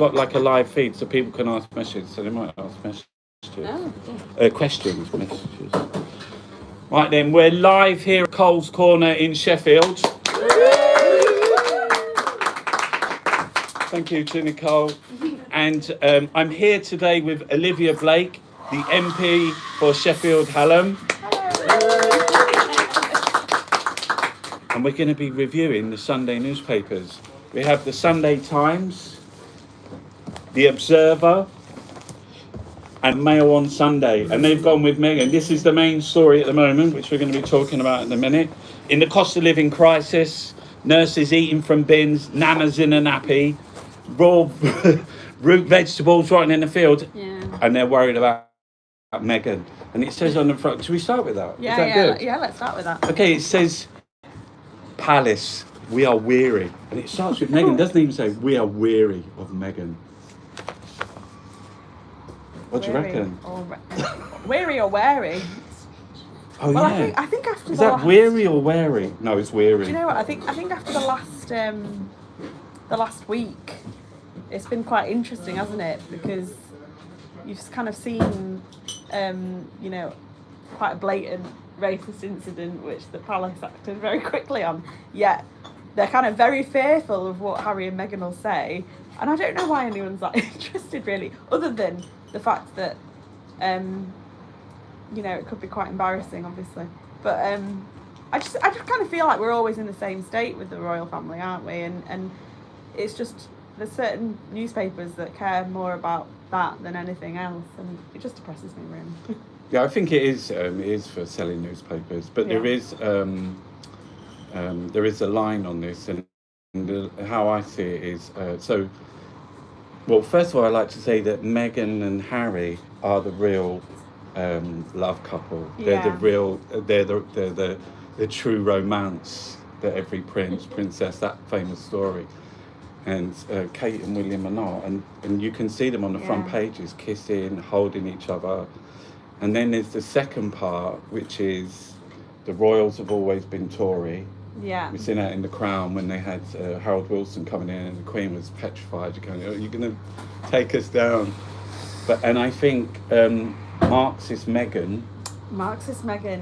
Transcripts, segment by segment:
got like a live feed so people can ask messages. So they might ask messages. Questions, messages. Right then, we're live here at Cole's Corner in Sheffield. Thank you to Nicole. And I'm here today with Olivia Blake, the MP for Sheffield Hallam. And we're going to be reviewing the Sunday newspapers. We have the Sunday Times, the Observer, and Mail on Sunday. And they've gone with Meghan. This is the main story at the moment, which we're going to be talking about in a minute. In the cost of living crisis, nurses eating from bins, nanas in a nappy, raw root vegetables rotting in the field, and they're worried about Meghan. And it says on the front, should we start with that? Yeah, is that good? Yeah, let's start with that. Okay, it says, Palace, we are weary. And it starts with Meghan, doesn't even say, we are weary of Meghan. What do you reckon? Weary or wary? Oh, well, yeah. I think after is the that last... weary or wary? No, it's weary. Do you know what? I think after the last week, it's been quite interesting, hasn't it? Because you've kind of seen, quite a blatant racist incident, which the Palace acted very quickly on. Yet they're kind of very fearful of what Harry and Meghan will say, and I don't know why anyone's that interested, really, other than the fact that, it could be quite embarrassing, obviously. But I just kind of feel like we're always in the same state with the royal family, aren't we? And it's just there's certain newspapers that care more about that than anything else, and it just depresses me, really. Yeah, I think it is for selling newspapers, but there is a line on this, and how I see it is well, first of all, I'd like to say that Meghan and Harry are the real love couple. They're the true romance that every princess, that famous story. And Kate and William are not, and you can see them on the front pages kissing, holding each other. And then there's the second part, which is the royals have always been Tory. Yeah. We've seen that in The Crown when they had Harold Wilson coming in and the Queen was petrified. You're going to take us down. And I think Marxist Meghan,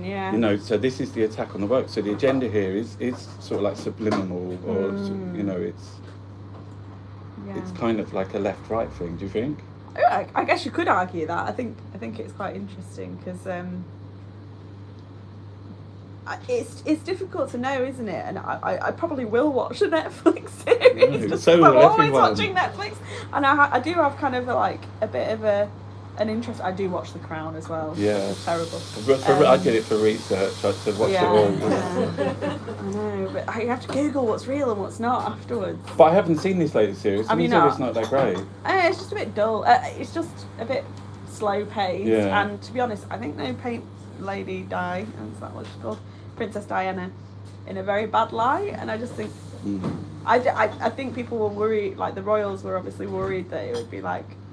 yeah. So this is the attack on the work. So the agenda here is sort of like subliminal, or it's kind of like a left-right thing. Do you think? I guess you could argue that. I think it's quite interesting because it's difficult to know, isn't it? And I probably will watch a Netflix series. I'm always watching Netflix, and I do have kind of a bit of an interest. I do watch The Crown as well. Yeah, it's terrible. I did it for research. I had to watch it all. I know, but I have to Google what's real and what's not afterwards. But I haven't seen this latest series. Have you not? It's not that great. It's just a bit dull. It's just a bit slow paced. Yeah. And to be honest, I think they paint Lady Di, is that what she's called, Princess Diana, in a very bad light. And I just think, I think people were worried, like the royals were obviously worried that it would be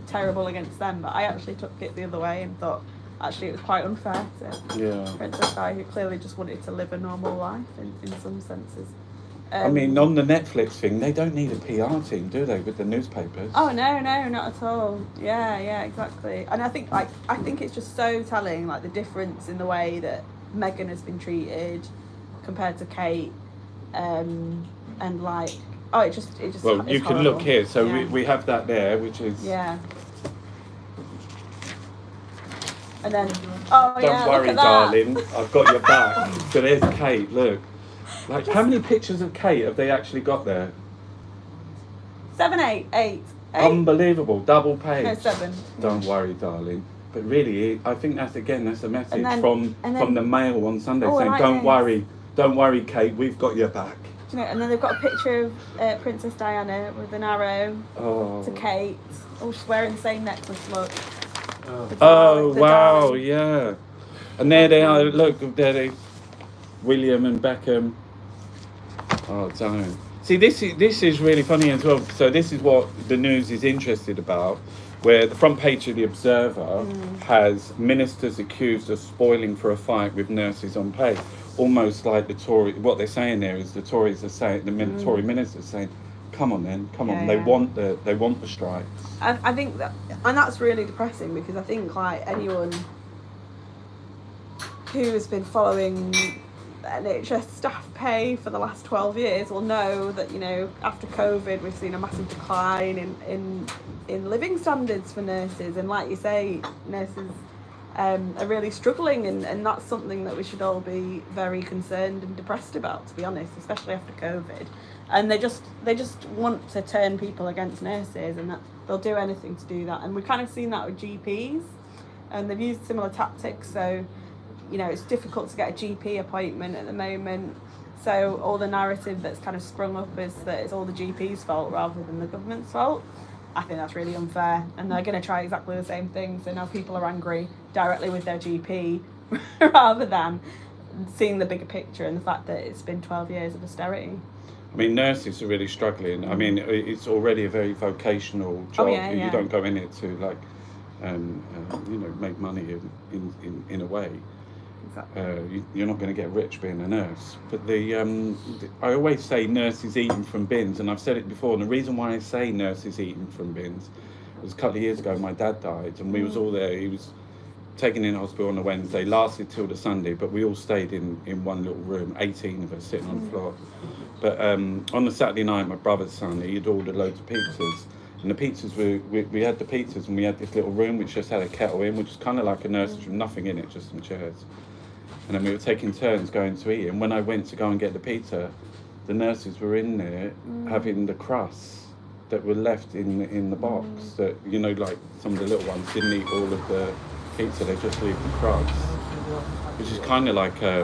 terrible against them, but I actually took it the other way and thought actually it was quite unfair to Princess Di, who clearly just wanted to live a normal life in some senses. I mean, on the Netflix thing, they don't need a PR team, do they, with the newspapers? Oh no, not at all. Yeah, exactly. And I think it's just so telling, the difference in the way that Meghan has been treated compared to Kate, and it just. Well, you can horrible. look here. So we have that there, which is. Yeah. And then, Don't worry, darling. I've got your back. So there's Kate. Look. How many pictures of Kate have they actually got there? 7, 8. Unbelievable. Double page. No, 7. Don't worry, darling. But really, I think that's a message from the Mail on Sunday saying, don't worry, Kate, we've got your back. Do you know, and then they've got a picture of Princess Diana with an arrow to Kate. Oh, she's wearing the same necklace, look. Wow, yeah. And there they are, look, William and Beckham. Oh, don't. See, this is really funny as well. So this is what the news is interested about, where the front page of The Observer has ministers accused of spoiling for a fight with nurses on pay. Almost like the Tory, what they're saying there is the Tories are saying, the Tory ministers saying, come on then, come on. Yeah, They yeah. want the strikes. I think that, and that's really depressing, because I think like anyone who has been following NHS staff pay for the last 12 years will know that, you know, after COVID we've seen a massive decline in living standards for nurses, and like you say, nurses are really struggling, and that's something that we should all be very concerned and depressed about, to be honest, especially after COVID. And they just want to turn people against nurses, and that they'll do anything to do that. And we've kind of seen that with GPs, and they've used similar tactics. So, you know, it's difficult to get a GP appointment at the moment. So all the narrative that's kind of sprung up is that it's all the GP's fault rather than the government's fault. I think that's really unfair, and they're going to try exactly the same thing. So now people are angry directly with their GP rather than seeing the bigger picture and the fact that it's been 12 years of austerity. I mean, nurses are really struggling. I mean, it's already a very vocational job. Yeah. You don't go in it to like, you know, make money in a way. Exactly. You're not going to get rich being a nurse. But I always say nurses eating from bins, and I've said it before. And the reason why I say nurses eating from bins was a couple of years ago. My dad died, and we was all there. He was taken in hospital on a Wednesday, lasted till the Sunday, but we all stayed in one little room, 18 of us sitting on the floor. But on the Saturday night, my brother's son, he'd ordered loads of pizzas. And the pizzas, we had the pizzas, and we had this little room which just had a kettle in, which is kind of like a nurse's room, nothing in it, just some chairs. And then we were taking turns going to eat. And when I went to go and get the pizza, the nurses were in there having the crusts that were left in the box. That, you know, like some of the little ones didn't eat all of the pizza, they just leave the crusts. Which is kind of like, I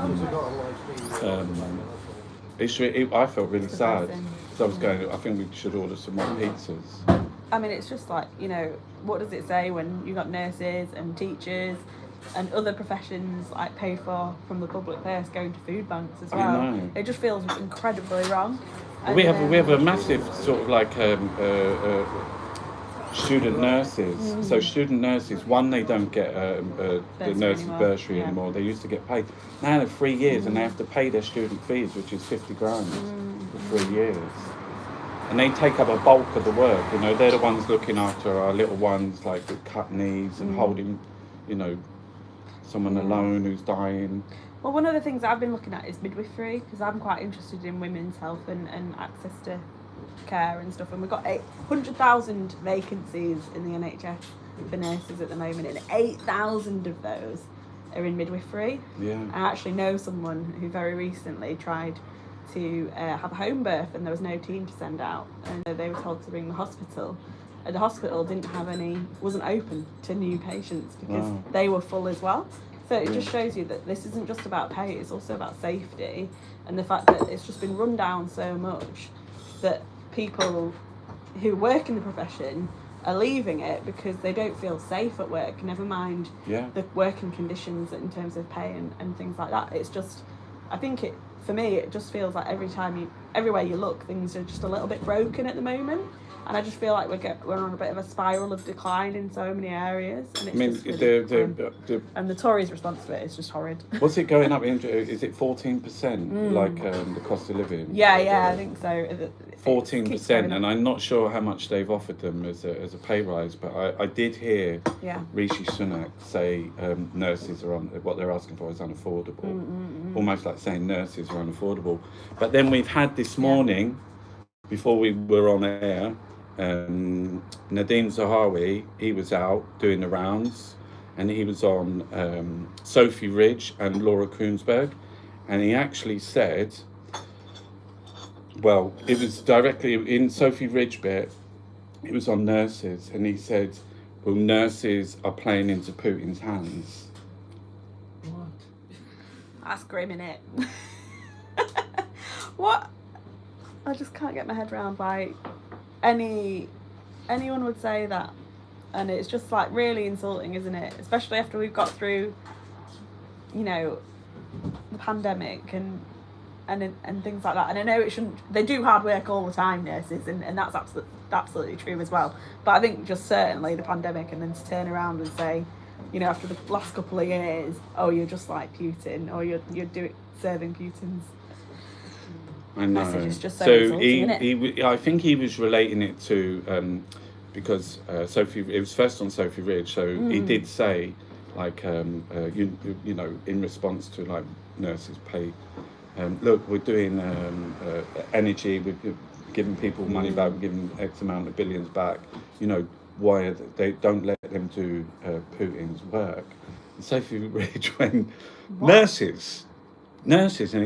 felt really sad. So I was going, I think we should order some more pizzas. I mean, it's just like, you know, what does it say when you've got nurses and teachers and other professions like paid for from the public purse going to food banks as well? I know. It just feels incredibly wrong. And we have a massive sort of like student nurses. So student nurses, one, they don't get the nurse's bursary anymore. They used to get paid. Now they're 3 years and they have to pay their student fees, which is 50 grand for 3 years. And they take up a bulk of the work. You know, they're the ones looking after our little ones, like with cut knees and holding, you know, someone alone who's dying. Well, one of the things I've been looking at is midwifery, because I'm quite interested in women's health and access to care and stuff. And we've got 800,000 vacancies in the NHS for nurses at the moment, and 8,000 of those are in midwifery. Yeah. I actually know someone who very recently tried to have a home birth, and there was no team to send out, and they were told to ring the hospital. And the hospital wasn't open to new patients because they were full as well. So it just shows you that this isn't just about pay, it's also about safety, and the fact that it's just been run down so much that people who work in the profession are leaving it because they don't feel safe at work, never mind the working conditions in terms of pay and things like that. It's just, I think for me, it just feels like everywhere you look, things are just a little bit broken at the moment. And I just feel like we're on a bit of a spiral of decline in so many areas. And it's and the Tories' response to it is just horrid. What's it going up? Is it 14%? Like the cost of living? Yeah, I think so. 14%, and I'm not sure how much they've offered them as a pay rise, but I did hear Rishi Sunak say nurses are what they're asking for is unaffordable. Almost like saying nurses are unaffordable. But then we've had this morning, before we were on air, Nadeem Zahawi, he was out doing the rounds, and he was on Sophie Ridge and Laura Kuenssberg, and he actually said, well, it was directly in Sophie Ridge bit, it was on nurses, and he said, well, nurses are playing into Putin's hands. What? That's grim, innit? What? I just can't get my head around why anyone would say that, and it's just like really insulting, isn't it? Especially after we've got through, you know, the pandemic and things like that. And I know it shouldn't. They do hard work all the time, nurses, and that's absolutely true as well. But I think just certainly the pandemic, and then to turn around and say, you know, after the last couple of years, oh, you're just like Putin, or you're serving Putin's I know. message is just so So insulting, isn't it? I think he was relating it to because Sophie. It was first on Sophie Ridge, so he did say like you know, in response to like nurses pay. Look, we're doing energy. We're giving people money back. We're giving X amount of billions back. You know, why they don't let them do Putin's work? And Sophie Ridge, when nurses, and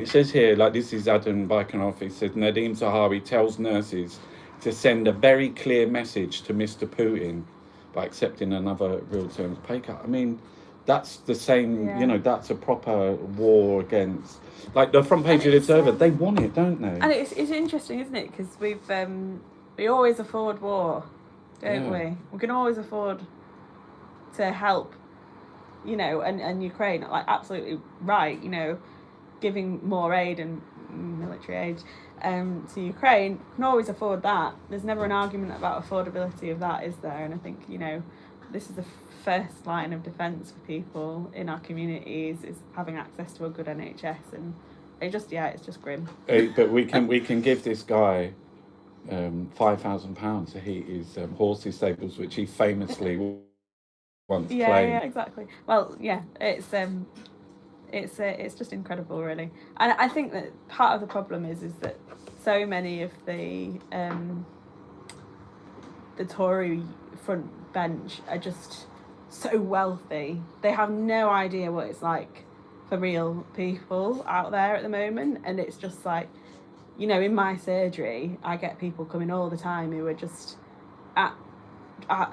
it says here, like this is Adam Baikonov, he said Nadim Zahawi tells nurses to send a very clear message to Mr. Putin by accepting another real terms pay cut. I mean, that's the same, you know, that's a proper war against, like the front page of the Observer, they want it, don't they? And it's interesting, isn't it? Because we always afford war, don't we? We can always afford to help, you know, and Ukraine, like absolutely right, you know, giving more aid and military aid to Ukraine, can always afford that. There's never an argument about affordability of that, is there? And I think, you know, this is the first line of defence for people in our communities, is having access to a good NHS, and it's just grim. But we can give this guy £5,000 to heat his horses stables, which he famously once claimed. Yeah, exactly. Well, yeah, it's just incredible, really. And I think that part of the problem is that so many of the Tory front bench are just so wealthy. They have no idea what it's like for real people out there at the moment. And it's just like, you know, in my surgery, I get people coming all the time who are just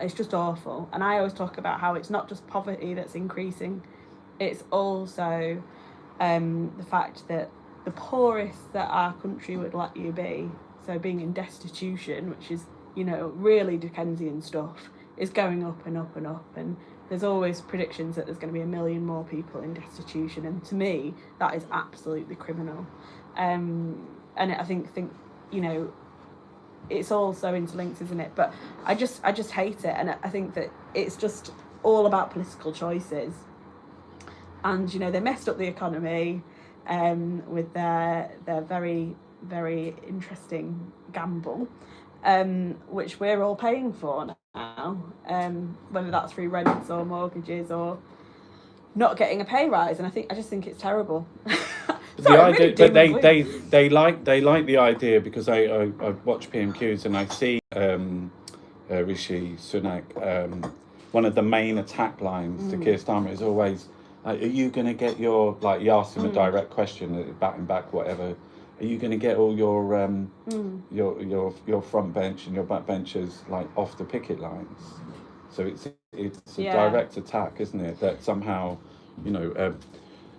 it's just awful. And I always talk about how it's not just poverty that's increasing, it's also the fact that the poorest that our country would let you be, so being in destitution, which is, you know, really Dickensian stuff, is going up and up and up. And there's always predictions that there's going to be 1 million more people in destitution. And to me, that is absolutely criminal. And I think, you know, it's all so interlinked, isn't it? But I just hate it. And I think that it's just all about political choices. And, you know, they messed up the economy with their very, very interesting gamble, which we're all paying for now, whether that's through rents or mortgages or not getting a pay rise. And I just think it's terrible. The idea, but they like the idea, because I watch PMQs and I see Rishi Sunak. One of the main attack lines to Keir Starmer is always, are you going to get your, like, you asked him a direct question, batting back, whatever. Are you going to get all your front bench and your back benchers, like, off the picket lines? So it's a direct attack, isn't it? That somehow, you know,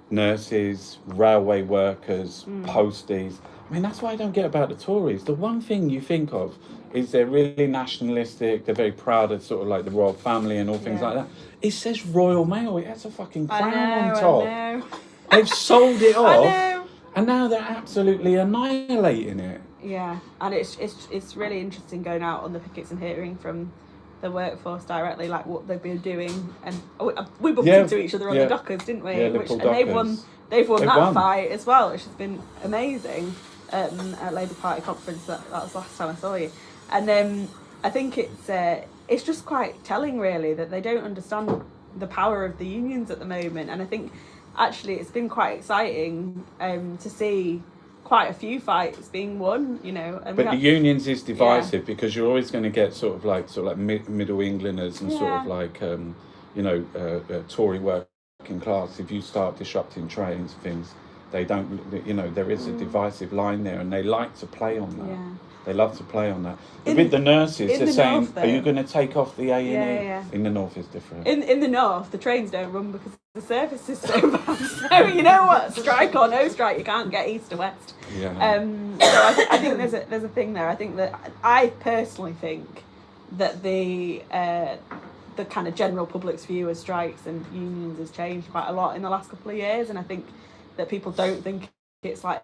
nurses, railway workers, posties. I mean, that's what I don't get about the Tories. The one thing you think of is they're really nationalistic. They're very proud of sort of like the royal family and all things like that. It says Royal Mail. It has a fucking crown on top. I know. They've sold it off, I know. and now they're absolutely annihilating it. Yeah, and it's really interesting going out on the pickets and hearing from the workforce directly, like what they've been doing, and we bumped into each other on the Dockers, didn't we? Yeah, and they've won that fight as well, which has been amazing. At Labour Party conference, that was the last time I saw you, and I think it's just quite telling, really, that they don't understand the power of the unions at the moment. And I think actually it's been quite exciting to see quite a few fights being won, you know. And but the unions is divisive because you're always going to get sort of like Middle Englanders and sort of like Tory working class. If you start disrupting trains and things, they don't, you know, there is a divisive line there, and they like to play on that. Yeah. They love to play on that. With the nurses, they're saying, north, are you going to take off the A&E? Yeah. In the north is different. In the north, the trains don't run because the service is so bad. So you know what, strike or no strike, you can't get east to west. Yeah. So I think there's a thing there. I personally think that the kind of general public's view of strikes and unions has changed quite a lot in the last couple of years, and I think that people don't think it's like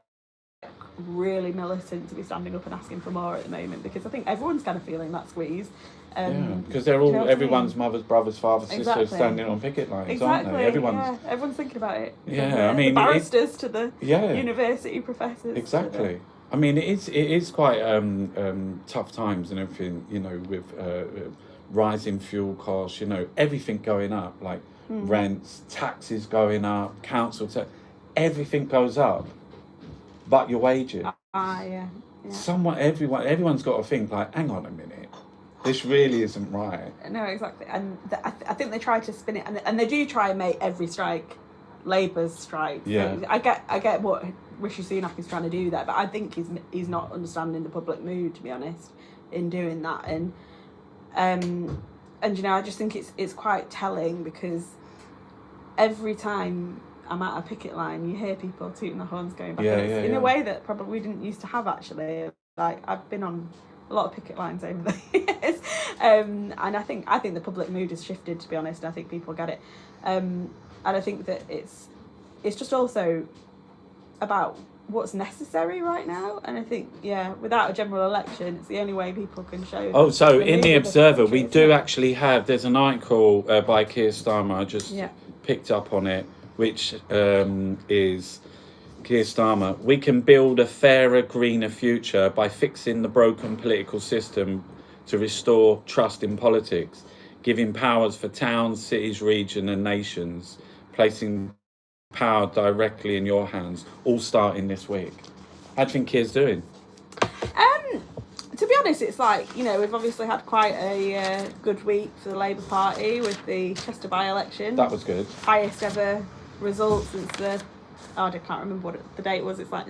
really militant to be standing up and asking for more at the moment, because I think everyone's kind of feeling that squeeze. Because they're all, everyone's mothers, brothers, fathers, sisters standing on picket lines, aren't they? Everyone's thinking about it. Yeah, I mean, the barristers to the university professors. Exactly. I mean, it is quite tough times and everything, with rising fuel costs, everything going up, like rents, taxes going up, council tax, everything goes up, but your wages. Yeah. Everyone's got to think like, hang on a minute, this really isn't right. No, exactly. And I think they try to spin it, and they do try and make every strike Labour's strike. Yeah. So I get what Rishi Sunak is trying to do there, but I think he's not understanding the public mood, to be honest, in doing that. And I just think it's quite telling, because every time I'm at a picket line, you hear people tooting their horns going back in a way that probably we didn't used to have, actually. Like, I've been on a lot of picket lines over the years, and I think the public mood has shifted, to be honest. I think people get it, and I think that it's just also about what's necessary right now. And I think, without a general election, it's the only way people can show. Oh, so in the Observer, we do actually have, there's an article by Keir Starmer, I just picked up on it, which is Keir Starmer: we can build a fairer, greener future by fixing the broken political system to restore trust in politics, giving powers for towns, cities, regions and nations, placing power directly in your hands, all starting this week. How do you think Keir's doing? To be honest, it's like, we've obviously had quite a good week for the Labour Party with the Chester by-election. That was good. Highest ever result since I can't remember what the date was. It's like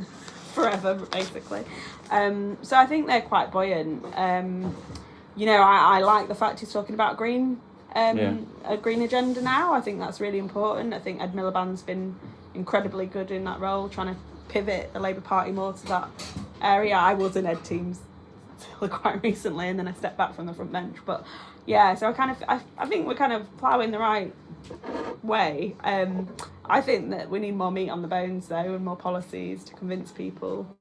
forever, basically. So I think they're quite buoyant. I like the fact he's talking about a green agenda now. I think that's really important. I think Ed Miliband's been incredibly good in that role, trying to pivot the Labour Party more to that area. I was in Ed teams till quite recently, and then I stepped back from the front bench. But so I think we're kind of ploughing the right way. I think that we need more meat on the bones, though, and more policies to convince people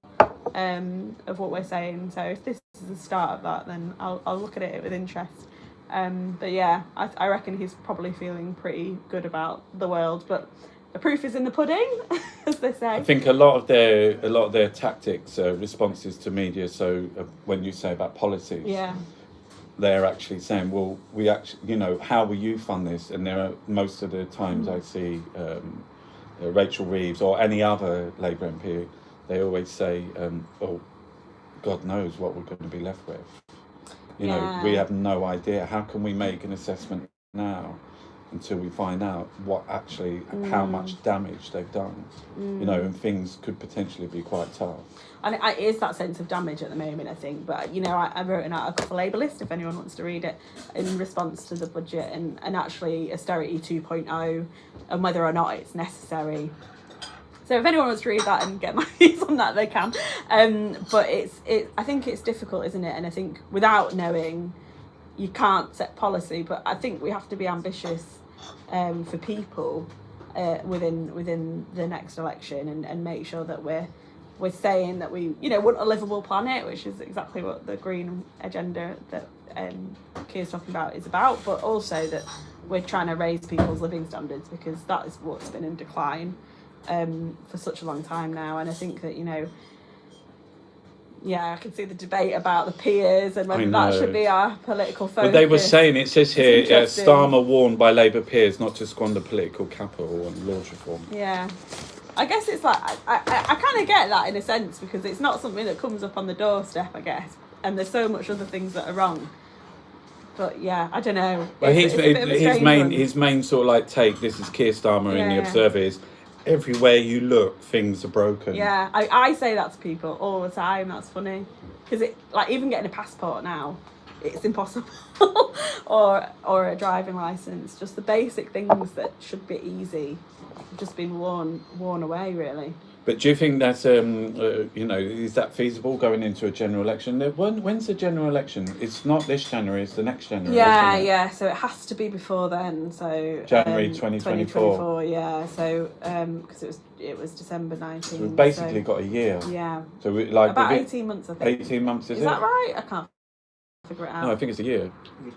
of what we're saying. So if this is the start of that, then I'll look at it with interest. But I reckon he's probably feeling pretty good about the world, but the proof is in the pudding, as they say. I think a lot of their tactics, responses to media. So when you say about policies, they're actually saying, well, we actually, how will you fund this? And there are most of the times I see Rachel Reeves or any other Labour MP, they always say, oh, God knows what we're going to be left with. We have no idea. How can we make an assessment now until we find out what actually, how much damage they've done? And things could potentially be quite tough. And it is that sense of damage at the moment, I think. But, I wrote an article for Labour List, if anyone wants to read it, in response to the budget and actually austerity 2.0 and whether or not it's necessary. So if anyone wants to read that and get my views on that, they can. But I think it's difficult, isn't it? And I think without knowing, you can't set policy. But I think we have to be ambitious for people within the next election and make sure that we're saying that we want a livable planet, which is exactly what the green agenda that Keir's talking about is about. But also that we're trying to raise people's living standards, because that is what's been in decline for such a long time now. And I think that I can see the debate about the peers and whether that should be our political focus. But they were saying, it says here, Starmer warned by Labour peers not to squander political capital on launch reform. I guess it's like I kind of get that in a sense, because it's not something that comes up on the doorstep, I guess, and there's so much other things that are wrong. But I don't know. Well, his main sort of like take, this is Keir Starmer in the Observer, is everywhere you look, things are broken. I say that to people all the time. That's funny, because even getting a passport now, it's impossible. or a driving license, just the basic things that should be easy have just been worn away, really. But do you think that's is that feasible going into a general election? When's the general election? It's not this January, it's the next January. So it has to be before then. So January 2024. So because it was December 19th. So we've basically got a year. Yeah. So about 18 months, I think. 18 months, is it? Is that right? I can't figure it out. No, I think it's a year.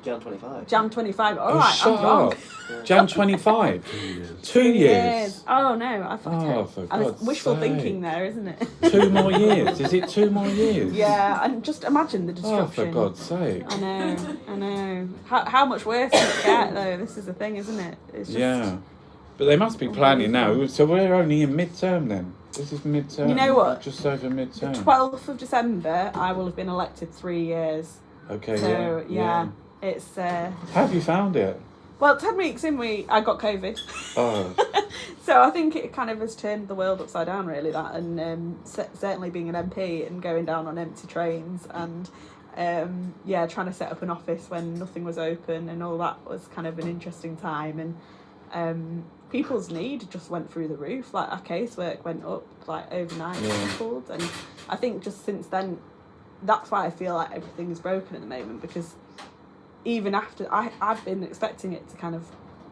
Jan 25. Jan 25. All Oh, right, shut I'm wrong. up. Jan 25. 2 years. Oh no, I fucked Oh, it. for And it's God's wishful sake. thinking there, isn't it? 2 more years. Is it 2 more years? Yeah, and just imagine the Oh, destruction. for God's sake. I know. How much worse can it get though? This is the thing, isn't it? It's just, Yeah. But they must be planning now. So we're only in midterm then. This is midterm. You know what? Just over The midterm. 12th of December, I will have been elected 3 years. Okay, So yeah. it's How have you found it? well, 10 weeks in, I got COVID. Oh, So I think it kind of has turned the world upside down, really. That and certainly being an MP and going down on empty trains and trying to set up an office when nothing was open and all that was kind of an interesting time. And people's need just went through the roof. Like our casework went up like overnight, tripled. And I think just since then, that's why I feel like everything is broken at the moment, because even after I've been expecting it to kind of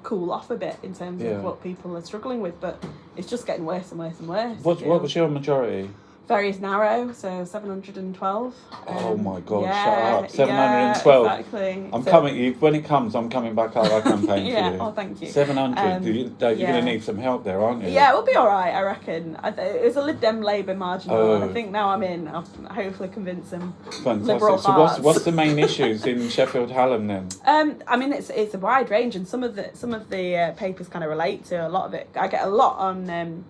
cool off a bit in terms of what people are struggling with, but it's just getting worse and worse and worse. what was your majority? Very narrow, so 712. Oh my God, yeah, shut up. 712. Yeah, exactly. I'm coming, when it comes, I'm coming back out our campaign Yeah, for you. oh, thank you. 700. You're going yeah. to need some help there, aren't you? Yeah, we'll be all right, I reckon. It was a Lib Dem Labour marginal, Oh. and I think now I'm in. I'll hopefully convince them. Fantastic. Liberal So parts. what's the main issues in Sheffield Hallam then? I mean, it's a wide range, and some of the papers kind of relate to a lot of it. I get a lot on.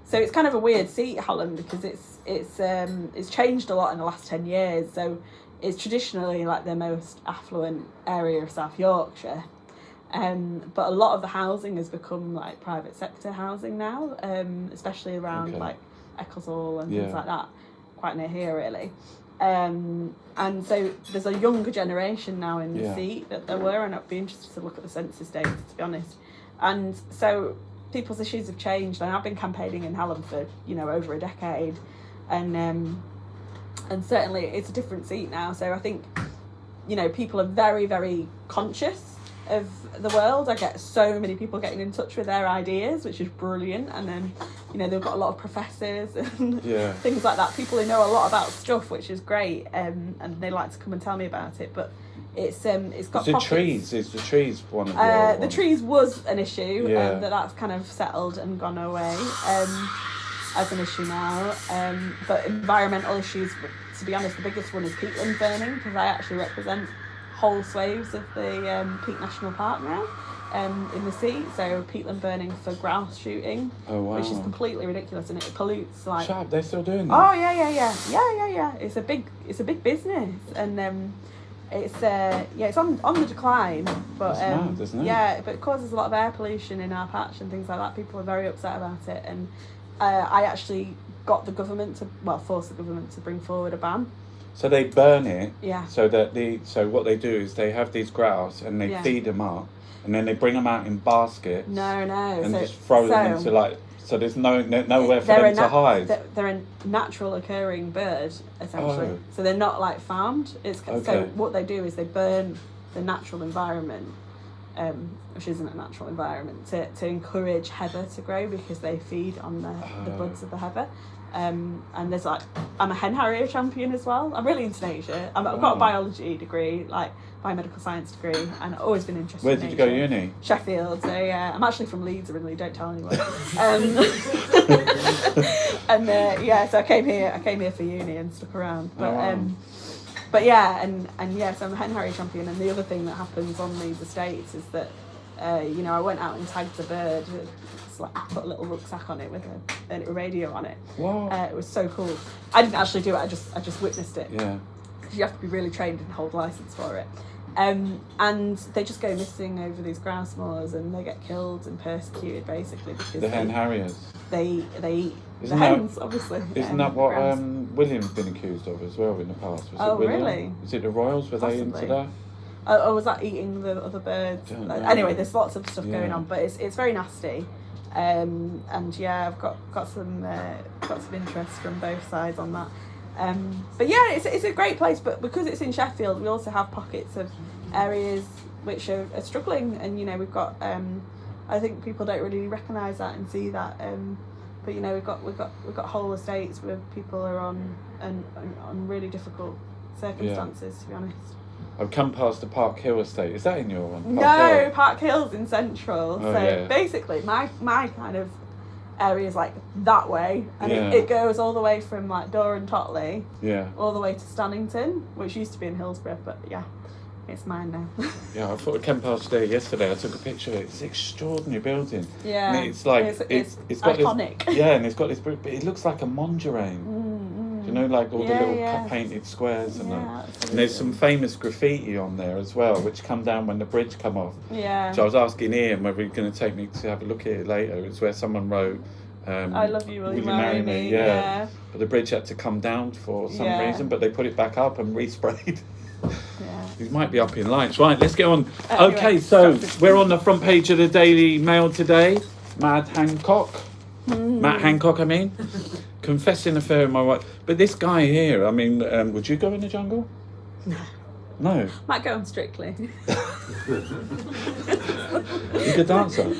So it's kind of a weird seat, Hallam, because it's changed a lot in the last 10 years. So it's traditionally like the most affluent area of South Yorkshire. But a lot of the housing has become like private sector housing now, especially around like Ecclesall and things like that, quite near here really. And so there's a younger generation now in the seat that there were, and I'd be interested to look at the census data, to be honest. And so people's issues have changed, and I've been campaigning in Hallam for over a decade, and certainly it's a different seat now. So I think people are very, very conscious of the world. I get so many people getting in touch with their ideas, which is brilliant. And then they've got a lot of professors and things like that, people who know a lot about stuff, which is great, and they like to come and tell me about it. But it's got pockets. Is the trees one of your the trees was an issue, that's kind of settled and gone away as an issue now. But environmental issues, to be honest, the biggest one is peatland burning, because I actually represent whole swathes of the Peak National Park now in the sea. So peatland burning for grouse shooting, which is completely ridiculous, and it pollutes like. Shut up, they're still doing that? Oh yeah. It's a big business, and it's on the decline, but That's mad, isn't it? yeah, but it causes a lot of air pollution in our patch and things like that. People are very upset about it, and I actually got the government forced the government to bring forward a ban. So they burn it. Yeah. So so what they do is they have these grouse and they feed them up, and then they bring them out in baskets. No. And so, just throw them into so there's nowhere for them to hide. They're a natural occurring bird, essentially. Oh. So they're not like farmed. So Okay. what they do is they burn the natural environment, which isn't a natural environment, to encourage heather to grow, because they feed on the buds of the heather. And there's I'm a hen harrier champion as well. I'm really into nature. I've got a biology degree, biomedical science degree, and I've always been interested in nature. Where did you go uni? Sheffield. So yeah, I'm actually from Leeds originally. Don't tell anyone. So I came here for uni and stuck around. But so I'm a hen harrier champion. And the other thing that happens on these estates is that I went out and tagged a bird. Put a little rucksack on it with a radio on it. Wow. It was so cool. I didn't actually do it. I just witnessed it. Yeah. Because you have to be really trained and hold license for it. And they just go missing over these grouse moors, and they get killed and persecuted basically because The hen harriers. They eat Isn't the hens, obviously. Isn't that what grouse. William's been accused of as well in the past? Was Oh, it William? really? Is it the Royals? Were they into Possibly. that? Or was that eating the other birds? Don't know. Anyway, there's lots of stuff going Yeah. on, but it's very nasty. And I've got some interest from both sides on that. But yeah, it's a great place. But because it's in Sheffield, we also have pockets of areas which are struggling, and we've got. I think people don't really recognise that and see that. But we've got whole estates where people are on really difficult circumstances. To be honest. I've come past the Park Hill estate. Is that in your one? No, Park Hill's in Central. Oh, so yeah. basically, my kind of area is like that way, and Yeah. it goes all the way from like Dore and Totley Yeah. all the way to Stannington, which used to be in Hillsborough, but yeah, it's mine now. Yeah, I thought I came past there yesterday. I took a picture of it. It's an extraordinary building. Yeah, And it's like it's got iconic. This, yeah, and it's got this brick, but it looks like a mondurane. You know, like all the little painted squares and that. And there's some famous graffiti on there as well, which come down when the bridge come off. Yeah. So I was asking Ian whether he's going to take me to have a look at it later. It's where someone wrote, I love you, will you marry me? Yeah. But the bridge had to come down for some reason, but they put it back up and resprayed. Yeah. These might be up in lights. Right, let's get on. Anyway, Okay, so we're on the front page of the Daily Mail today. Matt Hancock, I mean, confessing affair with my wife. But this guy here, I mean, would you go in the jungle? No. No. Might go on Strictly. You could dancer.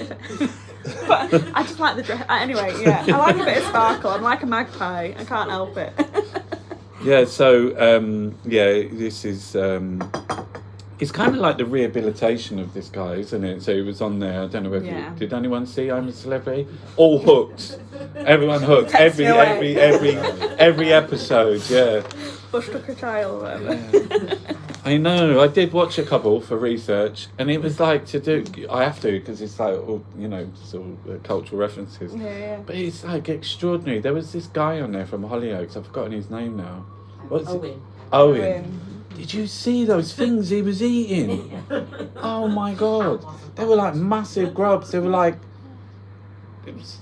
But I just like the dress. Anyway, yeah, I like a bit of sparkle. I'm like a magpie. I can't help it. Yeah, so, this is, it's kind of like the rehabilitation of this guy, isn't it? So he was on there, I don't know whether, did anyone see I'm a Celebrity? All hooked. Everyone hooked. Text me away. Every episode, yeah. Bush took a child or whatever. Yeah. I know, I did watch a couple for research, and it was like I have to, because it's like, all, you know, sort of cultural references. Yeah. But it's like extraordinary. There was this guy on there from Hollyoaks, I've forgotten his name now. What's it? Owen. Did you see those things he was eating? Oh my God. They were like massive grubs. They were like, it was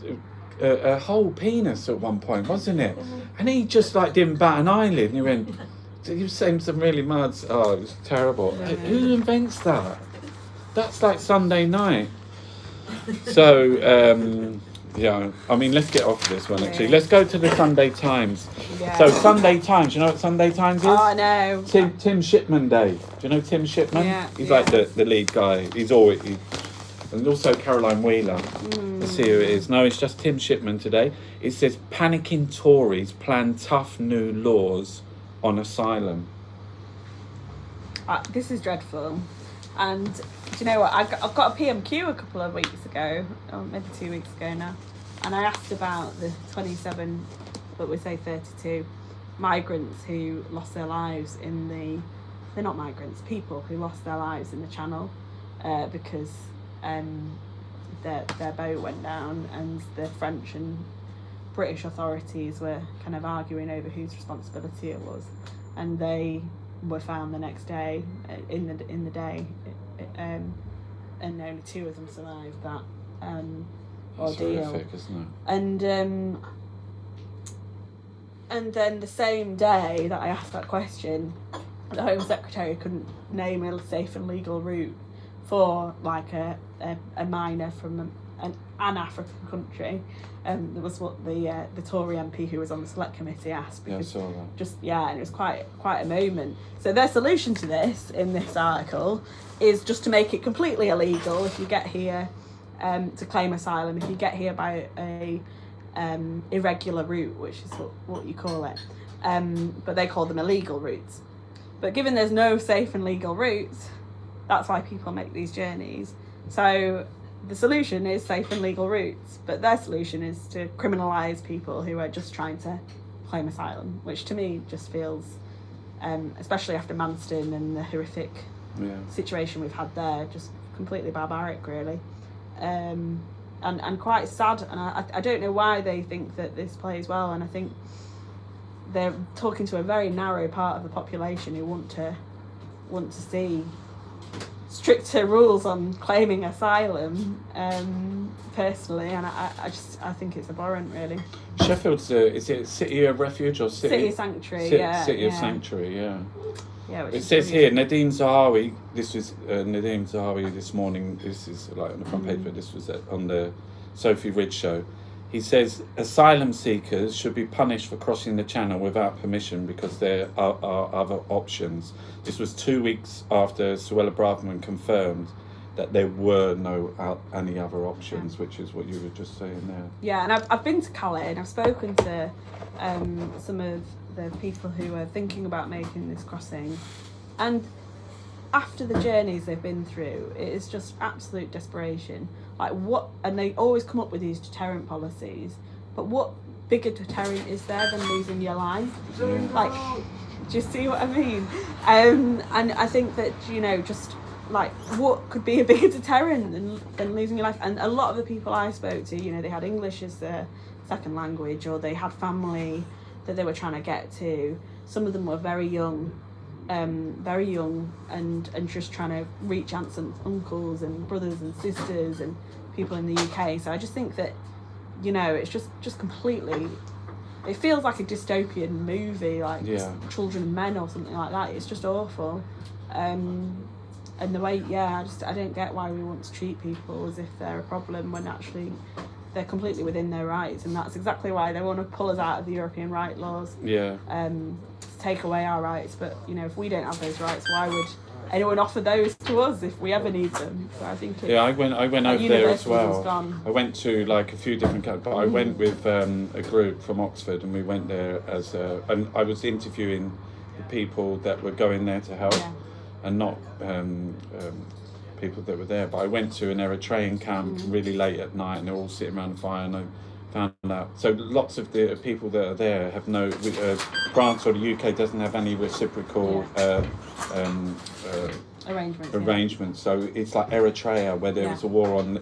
a whole penis at one point, wasn't it? And he just like didn't bat an eyelid, and he went, he was saying some really mad, it was terrible. Yeah. Who invents that? That's like Sunday night. So, yeah, I mean, let's get off this one actually. Let's go to the Sunday Times. Yeah. So, Sunday Times, you know what Sunday Times is? Oh, I know. Tim Shipman Day. Do you know Tim Shipman? Yeah. He's like the lead guy. He's always... and also Caroline Wheeler. Let's see who it is. No, it's just Tim Shipman today. It says, panicking Tories plan tough new laws on asylum. This is dreadful. And do you know what? I've got a PMQ a couple of weeks ago, or maybe 2 weeks ago now, and I asked about the 27, but we say 32, migrants who lost their lives in the... They're not migrants, people who lost their lives in the Channel because their boat went down, and the French and British authorities were kind of arguing over whose responsibility it was, and they were found the next day in the day, and only 2 of them survived that ordeal. Horrific, isn't it? And then the same day that I asked that question, the Home Secretary couldn't name a safe and legal route for like a minor from an African country. That was what the Tory MP who was on the select committee asked. Because I saw that. And it was quite a moment. So their solution to this in this article is just to make it completely illegal if you get here to claim asylum, if you get here by a irregular route, which is what you call it. But they call them illegal routes. But given there's no safe and legal routes, that's why people make these journeys. So the solution is safe and legal routes, but their solution is to criminalise people who are just trying to claim asylum, which to me just feels, especially after Manston and the horrific situation we've had there, just completely barbaric, really, and quite sad. And I don't know why they think that this plays well, and I think they're talking to a very narrow part of the population who want to see stricter rules on claiming asylum, personally, and I think it's abhorrent, really. Sheffield's is it City of Refuge or City of Sanctuary? City of Sanctuary, yeah. Yeah. It says here, Nadeem Zahawi. This was Nadeem Zahawi this morning. This is like on the front page, but this was on the Sophie Ridge show. He says asylum seekers should be punished for crossing the Channel without permission because there are other options. This was 2 weeks after Suella Braverman confirmed that there were any other options, which is what you were just saying there. Yeah, and I've been to Calais and I've spoken to some of the people who are thinking about making this crossing, and after the journeys they've been through, it is just absolute desperation. Like what, and they always come up with these deterrent policies, but what bigger deterrent is there than losing your life? Like, do you see what I mean? And I think that, you know, just like what could be a bigger deterrent than losing your life? And a lot of the people I spoke to, you know, they had English as their second language, or they had family that they were trying to get to. Some of them were very young, and just trying to reach aunts and uncles and brothers and sisters and people in the UK. So I just think that, you know, it's just completely, it feels like a dystopian movie, like Children of Men or something like that. It's just awful. And the way, I don't get why we want to treat people as if they're a problem when actually they're completely within their rights, and that's exactly why they want to pull us out of the European right laws. Take away our rights. But, you know, if we don't have those rights, why would anyone offer those to us if we ever need them? So I think I went over there as well. I went to like a few different camps, but I went with a group from Oxford, and we went there and I was interviewing the people that were going there to help, and not people that were there. But I went to an Eritrean camp really late at night, and they're all sitting around the fire, and I found out. So lots of the people that are there have no, France or the UK doesn't have any reciprocal arrangements. So it's like Eritrea, where there was a war on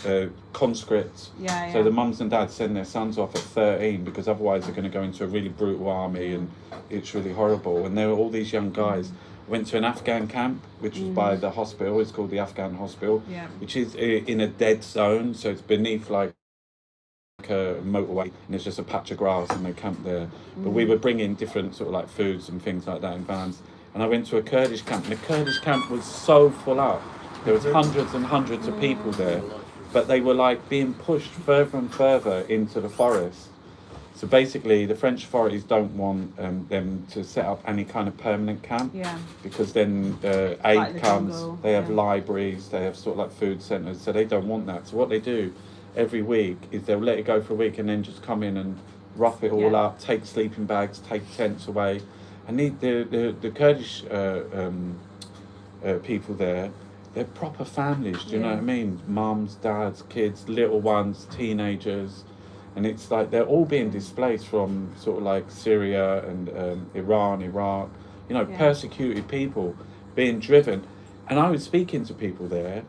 conscripts. So the mums and dads send their sons off at 13 because otherwise they're going to go into a really brutal army, and it's really horrible. And there were all these young guys. Went to an Afghan camp, which was by the hospital. It's called the Afghan Hospital, which is in a dead zone. So it's beneath like a motorway, and it's just a patch of grass, and they camp there. But we were bringing different sort of like foods and things like that in vans. And I went to a Kurdish camp, and the Kurdish camp was so full up. There was hundreds and hundreds of people there, but they were like being pushed further and further into the forest. So basically, the French authorities don't want them to set up any kind of permanent camp, because then aid like comes, jungle. they have libraries, they have sort of like food centres, so they don't want that. So what they do every week is they'll let it go for a week and then just come in and rough it all up, take sleeping bags, take tents away. And the Kurdish people there, they're proper families, do you know what I mean? Mums, dads, kids, little ones, teenagers. And it's like they're all being displaced from sort of like Syria and Iran, Iraq, you know, persecuted people being driven. And I was speaking to people there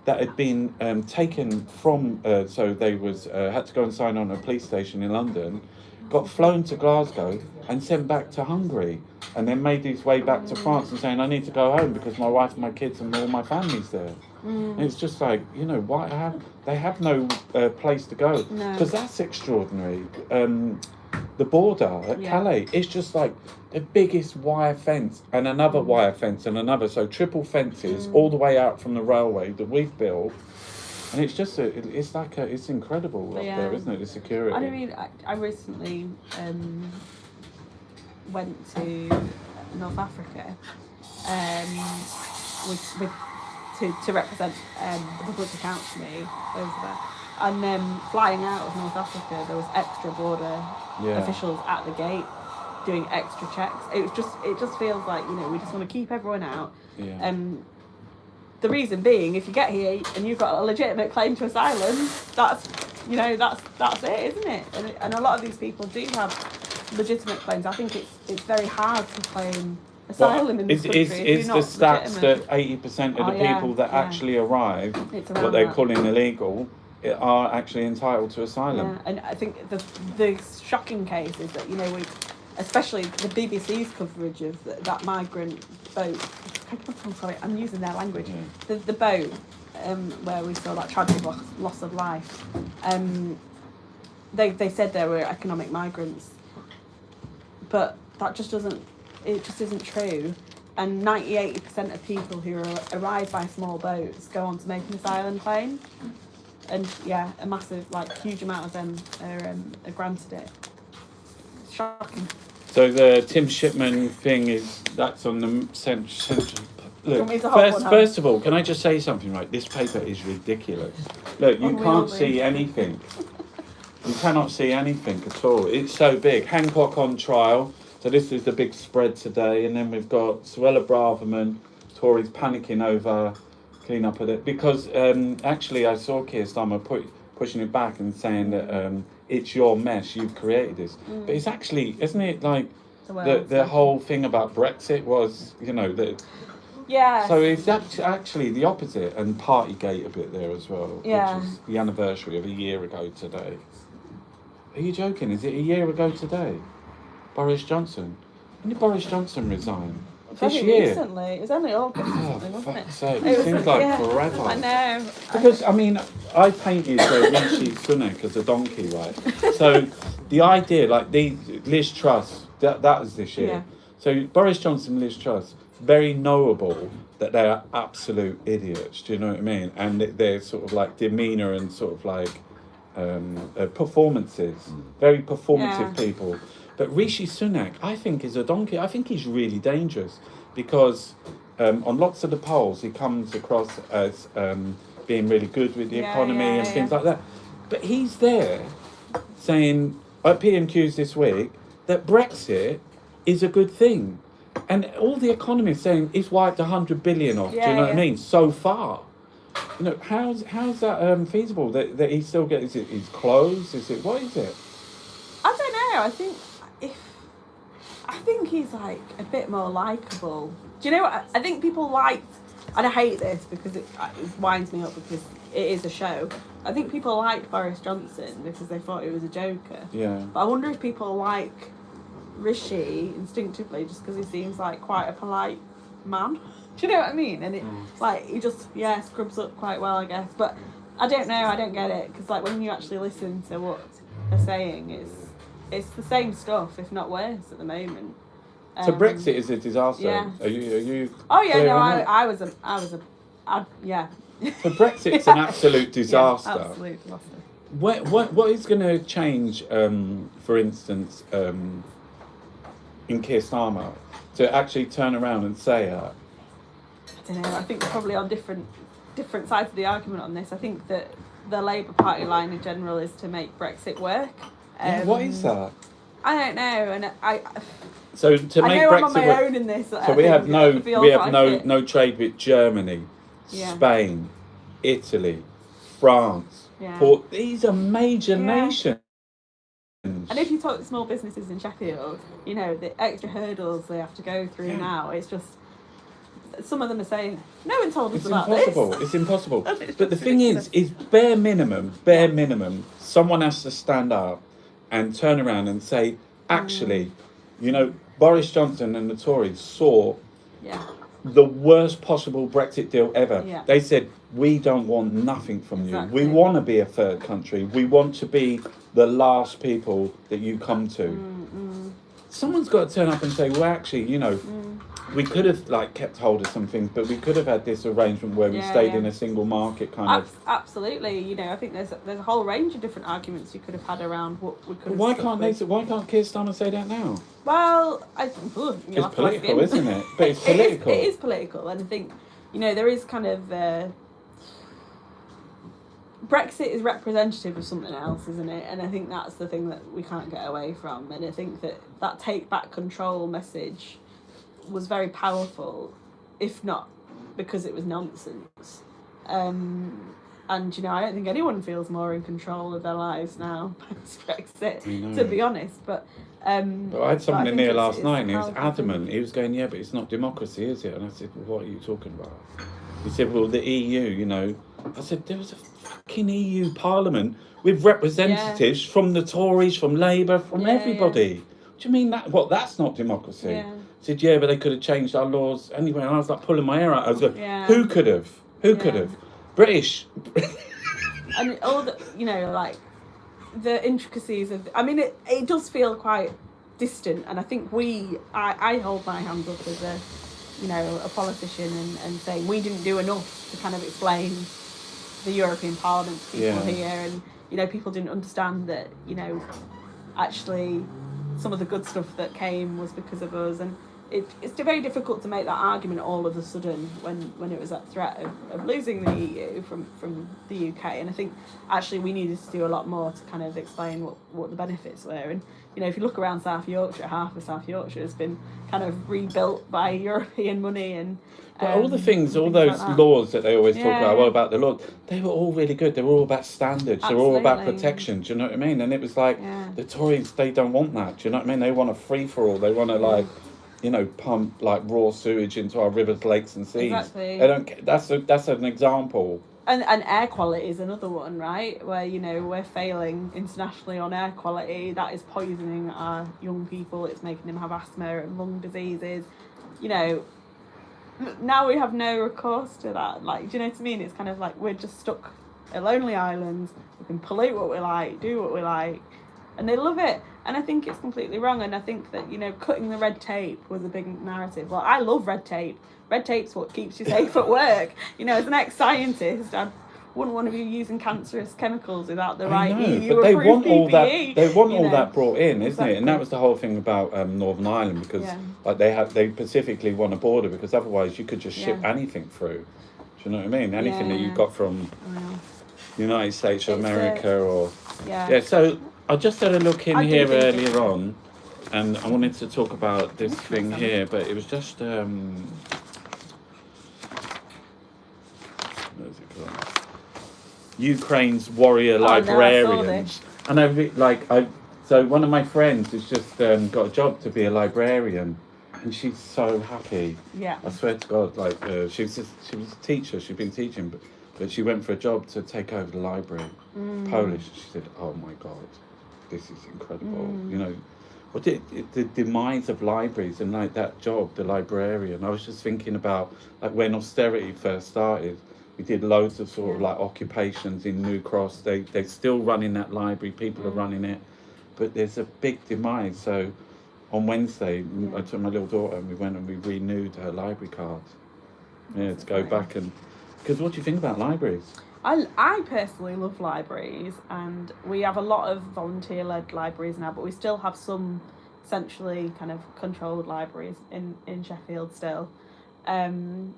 that had been taken from, so they was had to go and sign on at a police station in London, got flown to Glasgow and sent back to Hungary, and then made his way back to France and saying, I need to go home because my wife and my kids and all my family's there. And it's just like, you know, they have no place to go. Because that's extraordinary. The border at Calais is just like the biggest wire fence and another wire fence and another. So triple fences all the way out from the railway that we've built. And it's just, it's incredible up there, isn't it, the security? I mean, I recently went to North Africa to represent the Public Accounts Committee over there. And flying out of North Africa, there was extra border officials at the gate doing extra checks. It just feels like, you know, we just want to keep everyone out. The reason being, if you get here and you've got a legitimate claim to asylum, that's it, isn't it? And a lot of these people do have legitimate claims. I think it's very hard to claim asylum in this country. Is the stats that 80% of the people that actually arrive, what they're calling illegal, are actually entitled to asylum? And I think the shocking case is that, you know, especially the BBC's coverage of that migrant boat. I'm using their language. The boat where we saw that tragic loss of life. They said there were economic migrants, but that just isn't true. And 80% of people who arrive by small boats go on to make an asylum claim, and a massive, huge amount of them are granted it. It's shocking. So the Tim Shipman thing that's on the central. Look, first of all, can I just say something? Right, this paper is ridiculous. Look, you can't see anything. You cannot see anything at all. It's so big. Hancock on trial. So this is the big spread today, and then we've got Suella Braverman Tories panicking over clean up of it, because actually I saw Keir Starmer pushing it back and saying that it's your mess, you've created this. But it's actually, isn't it like the whole thing about Brexit was, you know, that. Yeah. So it's actually the opposite, and Partygate a bit there as well, Yeah. which is the anniversary of a year ago today. Are you joking? Is it a year ago today? Boris Johnson. When did Boris Johnson resign? This year. Recently. It was only August recently, Oh, wasn't it? fuck's sake. It seems like forever. I know. Because, I mean, I painted Rishi Sunak as a donkey, right? So the idea, like the Liz Truss, that was this year. Yeah. So Boris Johnson, Liz Truss, very knowable that they are absolute idiots, do you know what I mean? And their sort of like demeanour and sort of like performances, very performative people. But Rishi Sunak, I think, is a donkey. I think he's really dangerous because on lots of the polls he comes across as being really good with the economy and things like that. But he's there saying at PMQs this week that Brexit is a good thing. And all the economists saying it's wiped 100 billion off, do you know what I mean, so far. You know, how's that feasible? That he still gets, is it his clothes? Is it, what is it? I don't know. I think he's like a bit more likeable. Do you know what? I think people liked, and I hate this because it winds me up because it is a show. I think people liked Boris Johnson because they thought he was a joker. Yeah. But I wonder if people like Rishi instinctively just because he seems like quite a polite man. Do you know what I mean? And it's like he just scrubs up quite well, I guess. But I don't know. I don't get it because like when you actually listen to what they're saying, it's the same stuff, if not worse, at the moment. So Brexit is a disaster. Yeah. Are you? Oh yeah, clear no, on it? I was yeah. So Brexit's an absolute disaster. Yeah, absolute disaster. What is going to change? For instance, in Keir Starmer to actually turn around and say, I don't know. I think they're probably on different sides of the argument on this. I think that the Labour Party line in general is to make Brexit work. what is that? I don't know, and So to make I know Brexit I'm on my work, own in this. so we have no trade with Germany, Yeah. Spain, Italy, France, Yeah. these are major nations. And if you talk to small businesses in Sheffield, you know, the extra hurdles they have to go through now, it's just, some of them are saying, no one told us It's about impossible. this. It's impossible. It's But the just thing ridiculous. is bare minimum, someone has to stand up and turn around and say, actually, you know, Boris Johnson and the Tories saw the worst possible Brexit deal ever. Yeah. They said, we don't want nothing from Exactly. you. We want to be a third country. We want to be the last people that you come to. Someone's got to turn up and say, well, actually, you know, we could have like kept hold of some things, but we could have had this arrangement where we stayed in a single market kind of. Absolutely, you know, I think there's a whole range of different arguments you could have had around what we could. Have Why stuck can't with. Why can't Keir Starmer say that now? Well, It's political, isn't it? But it's political. It is political, and I think, you know, there is kind of Brexit is representative of something else, isn't it? And I think that's the thing that we can't get away from. And I think that take back control message was very powerful, if not because it was nonsense. And, you know, I don't think anyone feels more in control of their lives now post-Brexit, to be honest. But I had someone in here last night and he was powerful. adamant. He was going, yeah, but it's not democracy, is it? And I said, well, what are you talking about? He said, well, the EU, you know. I said, there was a fucking EU Parliament with representatives from the Tories, from Labour, from everybody. Do you mean that? What? That's not democracy. Yeah. He said, yeah, but they could have changed our laws anyway. And I was like pulling my hair out. I was like, who could have? Who could have? British. And all the, you know, like the intricacies of, I mean, it does feel quite distant. And I think I hold my hands up as a, you know, a politician and saying we didn't do enough to kind of explain the European Parliament to people here. And, you know, people didn't understand that, you know, actually some of the good stuff that came was because of us. And it's very difficult to make that argument all of a sudden when it was that threat of losing the EU from the UK. And I think actually we needed to do a lot more to kind of explain what the benefits were. And if you look around South Yorkshire, half of South Yorkshire has been kind of rebuilt by European money and. But all the things, all those like laws that they always talk Yeah. about, what about the laws? They were all really good. They were all about standards. They were all about Absolutely. protection. Do you know what I mean? And it was like, Yeah. the Tories, they don't want that. Do you know what I mean? They want a free-for-all. They want to, like, pump, like, raw sewage into our rivers, lakes and seas. Exactly. They don't. That's an example. And air quality is another one, right? Where, we're failing internationally on air quality. That is poisoning our young people. It's making them have asthma and lung diseases. Now we have no recourse to that. Like, do you know what I mean? It's kind of like we're just stuck a lonely island. We can pollute what we like, do what we like, and they love it. And I think it's completely wrong. And I think that, cutting the red tape was a big narrative. Well, I love red tape. Red tape's what keeps you safe at work. As an ex-scientist, I wouldn't want to be using cancerous chemicals without the right EU but they approved want all that. PPE, They want all that brought in, isn't Exactly. it? And that was the whole thing about Northern Ireland, because Yeah. like they specifically want a border, because otherwise you could just ship Yeah. anything through. Do you know what I mean? Anything that you Yeah. got from Well, United States or It's, America or yeah. So I just had a look in I do here think earlier it's- on, and I wanted to talk about this thing sense. here, but it was just where's it gone? Ukraine's warrior no, I saw librarians. And so one of my friends has just got a job to be a librarian, and she's so happy. Yeah. I swear to God, she was a teacher. She'd been teaching, but she went for a job to take over the library, Polish. She said, "Oh my God, this is incredible." The demise of libraries and like that job, the librarian. I was just thinking about like when austerity first started. We did loads of sort of like occupations in New Cross. They're still running that library. People are running it, but there's a big demise. So on Wednesday, I took my little daughter and we went and we renewed her library card. Yeah, to go back and because what do you think about libraries? I personally love libraries, and we have a lot of volunteer-led libraries now, but we still have some centrally kind of controlled libraries in Sheffield still. And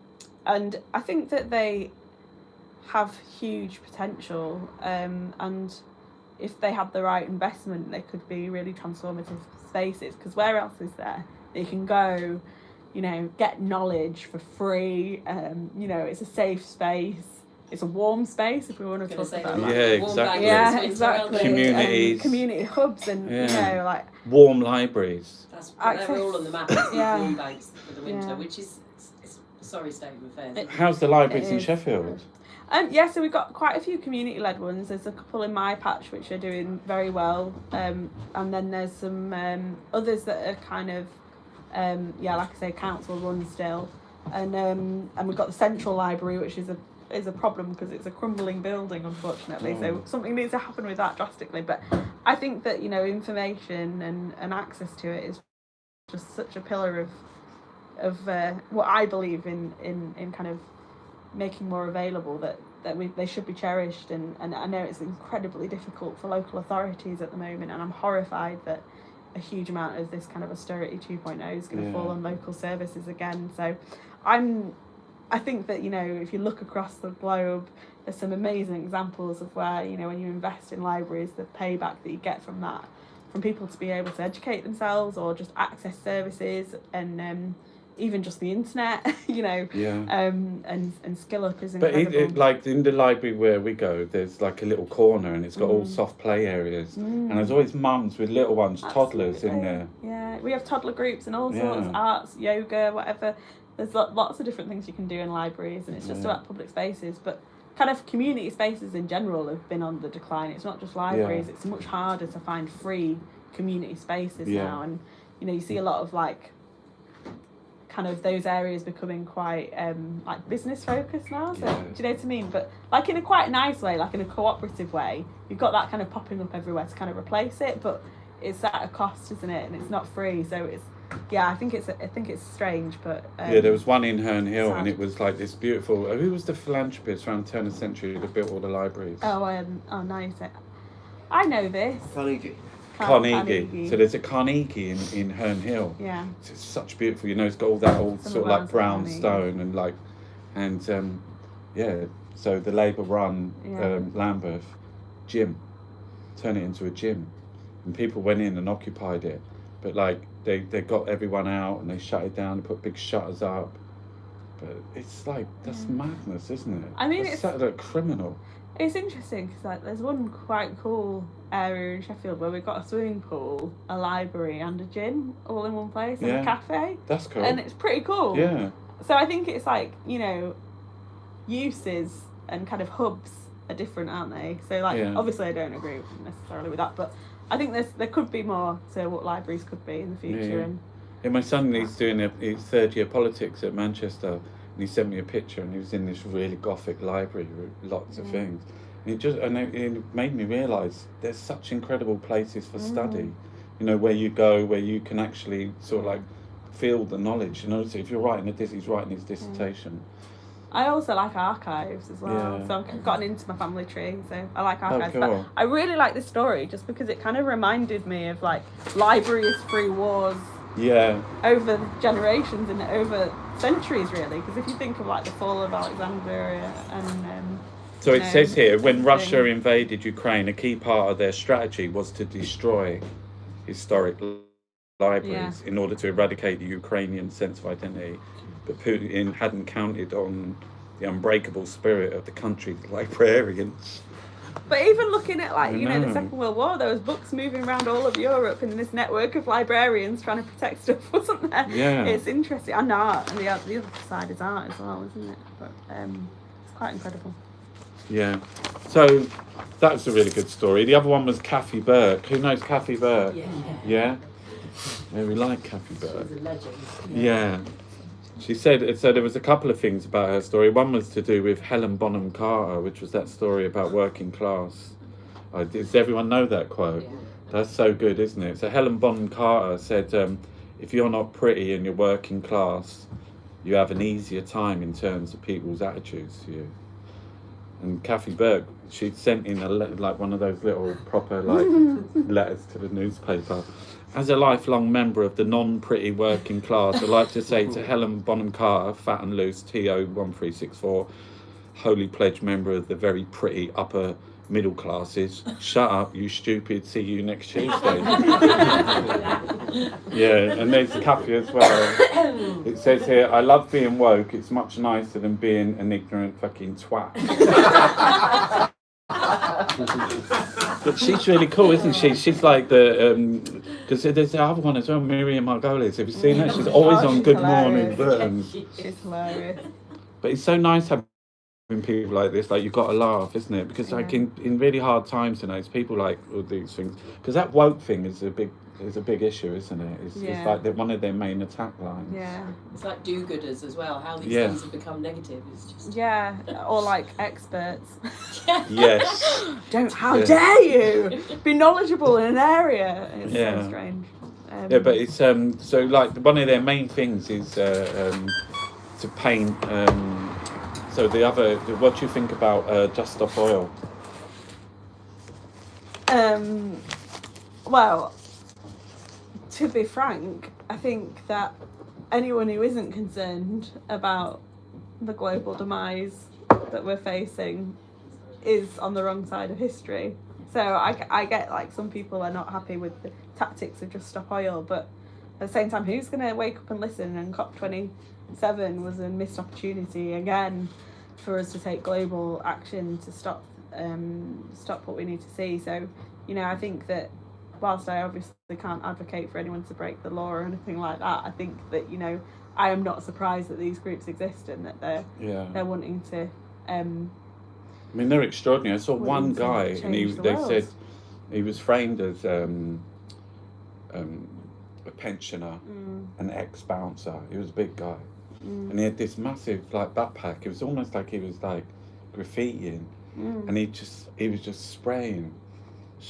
I think that they have huge potential, and if they had the right investment, they could be really transformative spaces, because where else is there that you can go, get knowledge for free? It's a safe space. It's a warm space, if we want to talk about that. Yeah, exactly. Yeah, exactly. Communities. Community hubs and, like... Warm libraries. They're all on the map. It's Yeah. blue banks for the winter, Yeah. which is it's a sorry state of affairs. How's the libraries It in is. Sheffield? So we've got quite a few community-led ones. There's a couple in my patch which are doing very well, and then there's some others that are kind of, like I say, council-run still, and we've got the central library, which is a problem because it's a crumbling building, unfortunately. So something needs to happen with that drastically. But I think that information and access to it is just such a pillar of what I believe in kind of making more available, that they should be cherished, and I know it's incredibly difficult for local authorities at the moment, and I'm horrified that a huge amount of this kind of austerity 2.0 is going to fall on local services again. So I think that if you look across the globe, there's some amazing examples of where when you invest in libraries, the payback that you get from that, from people to be able to educate themselves or just access services, and even just the internet, and skill up is But incredible. like in the library where we go, there's like a little corner and it's got all soft play areas, and there's always mums with little ones, toddlers in there. Yeah, we have toddler groups and all sorts, Yeah. arts, yoga, whatever. There's lots of different things you can do in libraries, and it's just about public spaces. But kind of community spaces in general have been on the decline. It's not just libraries. It's much harder to find free community spaces now, and you see a lot of like kind of those areas becoming quite like business focused now. So do you know what I mean? But like in a quite nice way, like in a cooperative way. You've got that kind of popping up everywhere to kind of replace it, but it's at a cost, isn't it? And it's not free. So it's I think it's strange, but there was one in Herne Hill, sad. and it was like this beautiful. Who was the philanthropist around the turn of the century that built all the libraries? Oh, nice. I know this. Carnegie. So there's a Carnegie in Herne Hill. Yeah. It's such beautiful, it's got all that old Some sort of of like ours are brown Carnegie. stone and so the Labour run Yeah. Lambeth gym, turn it into a gym, and people went in and occupied it, but like they got everyone out and they shut it down, they put big shutters up, but it's like, that's madness, isn't it? I mean, That's it's- sort of criminal. It's interesting because like there's one quite cool area in Sheffield where we've got a swimming pool, a library, and a gym all in one place, and Yeah. a cafe, That's cool. and it's pretty cool. Yeah. So I think it's like, uses and kind of hubs are different, aren't they? So like, Yeah. obviously I don't agree necessarily with that, but I think there could be more to what libraries could be in the future. Yeah. And Yeah, my son, he's doing his third year politics at Manchester, and he sent me a picture, and he was in this really gothic library with lots of things. And it made me realise there's such incredible places for study, where you go, where you can actually sort of like feel the knowledge. So if you're writing he's writing his dissertation. I also like archives as well. Yeah. So I've gotten into my family tree, so I like archives. cool. But I really like this story just because it kind of reminded me of like library history wars Yeah, over generations and over centuries, really. Because if you think of like the fall of Alexandria and so it says here, when everything. Russia invaded Ukraine, a key part of their strategy was to destroy historic libraries in order to eradicate the Ukrainian sense of identity. But Putin hadn't counted on the unbreakable spirit of the country's librarians. But even looking at like I the know. Second World War, there was books moving around all of Europe and this network of librarians trying to protect stuff, wasn't there? Yeah. It's interesting, and art, and the other side is art as well, isn't it? But it's quite incredible. Yeah. So that was a really good story. The other one was Kathy Burke. Who knows Kathy Burke? Yeah. Yeah? Yeah, we like Kathy Burke. She's a legend. Yeah. She said, so there was a couple of things about her story. One was to do with Helen Bonham Carter, which was that story about working class. Does everyone know that quote? Yeah. That's so good, isn't it? So Helen Bonham Carter said, if you're not pretty and you're working class, you have an easier time in terms of people's attitudes to you. And Kathy Burke, she sent in like one of those little proper letters to the newspaper. As a lifelong member of the non-pretty working class, I'd like to say to Helen Bonham Carter, fat and loose, TO 1364, wholly pledged member of the very pretty upper middle classes, shut up, you stupid, see you next Tuesday. Yeah, and there's Kathy as well. It says here, I love being woke, it's much nicer than being an ignorant fucking twat. But she's really cool, isn't she? She's like the because there's the other one as well, Miriam Margolis. Have you seen her? She's always Oh, on she's Good Morning hilarious. Britain. She's hilarious. But it's so nice having people like this. Like, you've got to laugh, isn't it? Because like in really hard times, it's people like all these things. Because that woke thing is a big issue, isn't it? It's like one of their main attack lines. Yeah. It's like do-gooders as well. How these Yeah. things have become negative is just. Yeah, or like experts. Yes. How Yeah. dare you be knowledgeable in an area? It's Yeah. so strange. Yeah, but it's so like one of their main things is to paint. So what do you think about Just Stop Oil? Well, to be frank, I think that anyone who isn't concerned about the global demise that we're facing is on the wrong side of history. So I get like some people are not happy with the tactics of Just Stop Oil, but at the same time, who's going to wake up and listen? And COP27 was a missed opportunity again for us to take global action to stop what we need to see. So, I think that whilst I obviously can't advocate for anyone to break the law or anything like that, I think that, I am not surprised that these groups exist and that they're wanting to. I mean, they're extraordinary. I saw Wanting one to guy, and change the they world. said he was framed as a pensioner, an ex-bouncer. He was a big guy, and he had this massive backpack. It was almost like he was like graffitiing, and he was just spraying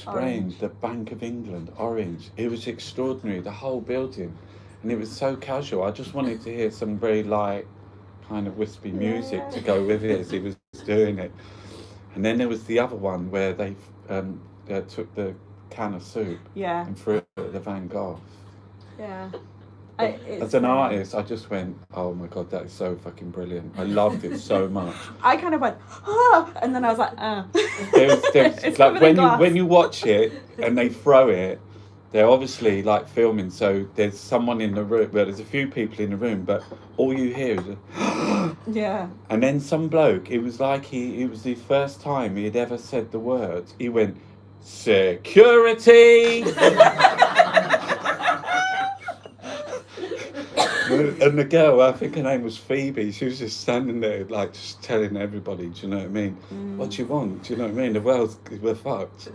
Orange. the Bank of England orange. It was extraordinary, the whole building, and it was so casual. I just wanted to hear some very light, kind of wispy music to go with it as he was doing it. And then there was the other one where they took the can of soup Yeah. and threw it at the Van Gogh. Yeah. As an artist, I just went, oh my God, that is so fucking brilliant. I loved it so much. I kind of went, ah, and then I was like, There's It's like covered in glass. when you watch it and they throw it, they're obviously like filming, so there's someone in the room, well, there's a few people in the room, but all you hear is Yeah. and then some bloke, it was like it was the first time he had ever said the words. He went, security! And the girl, I think her name was Phoebe, she was just standing there, like, just telling everybody, do you know what I mean? What do you want? Do you know what I mean? We're fucked.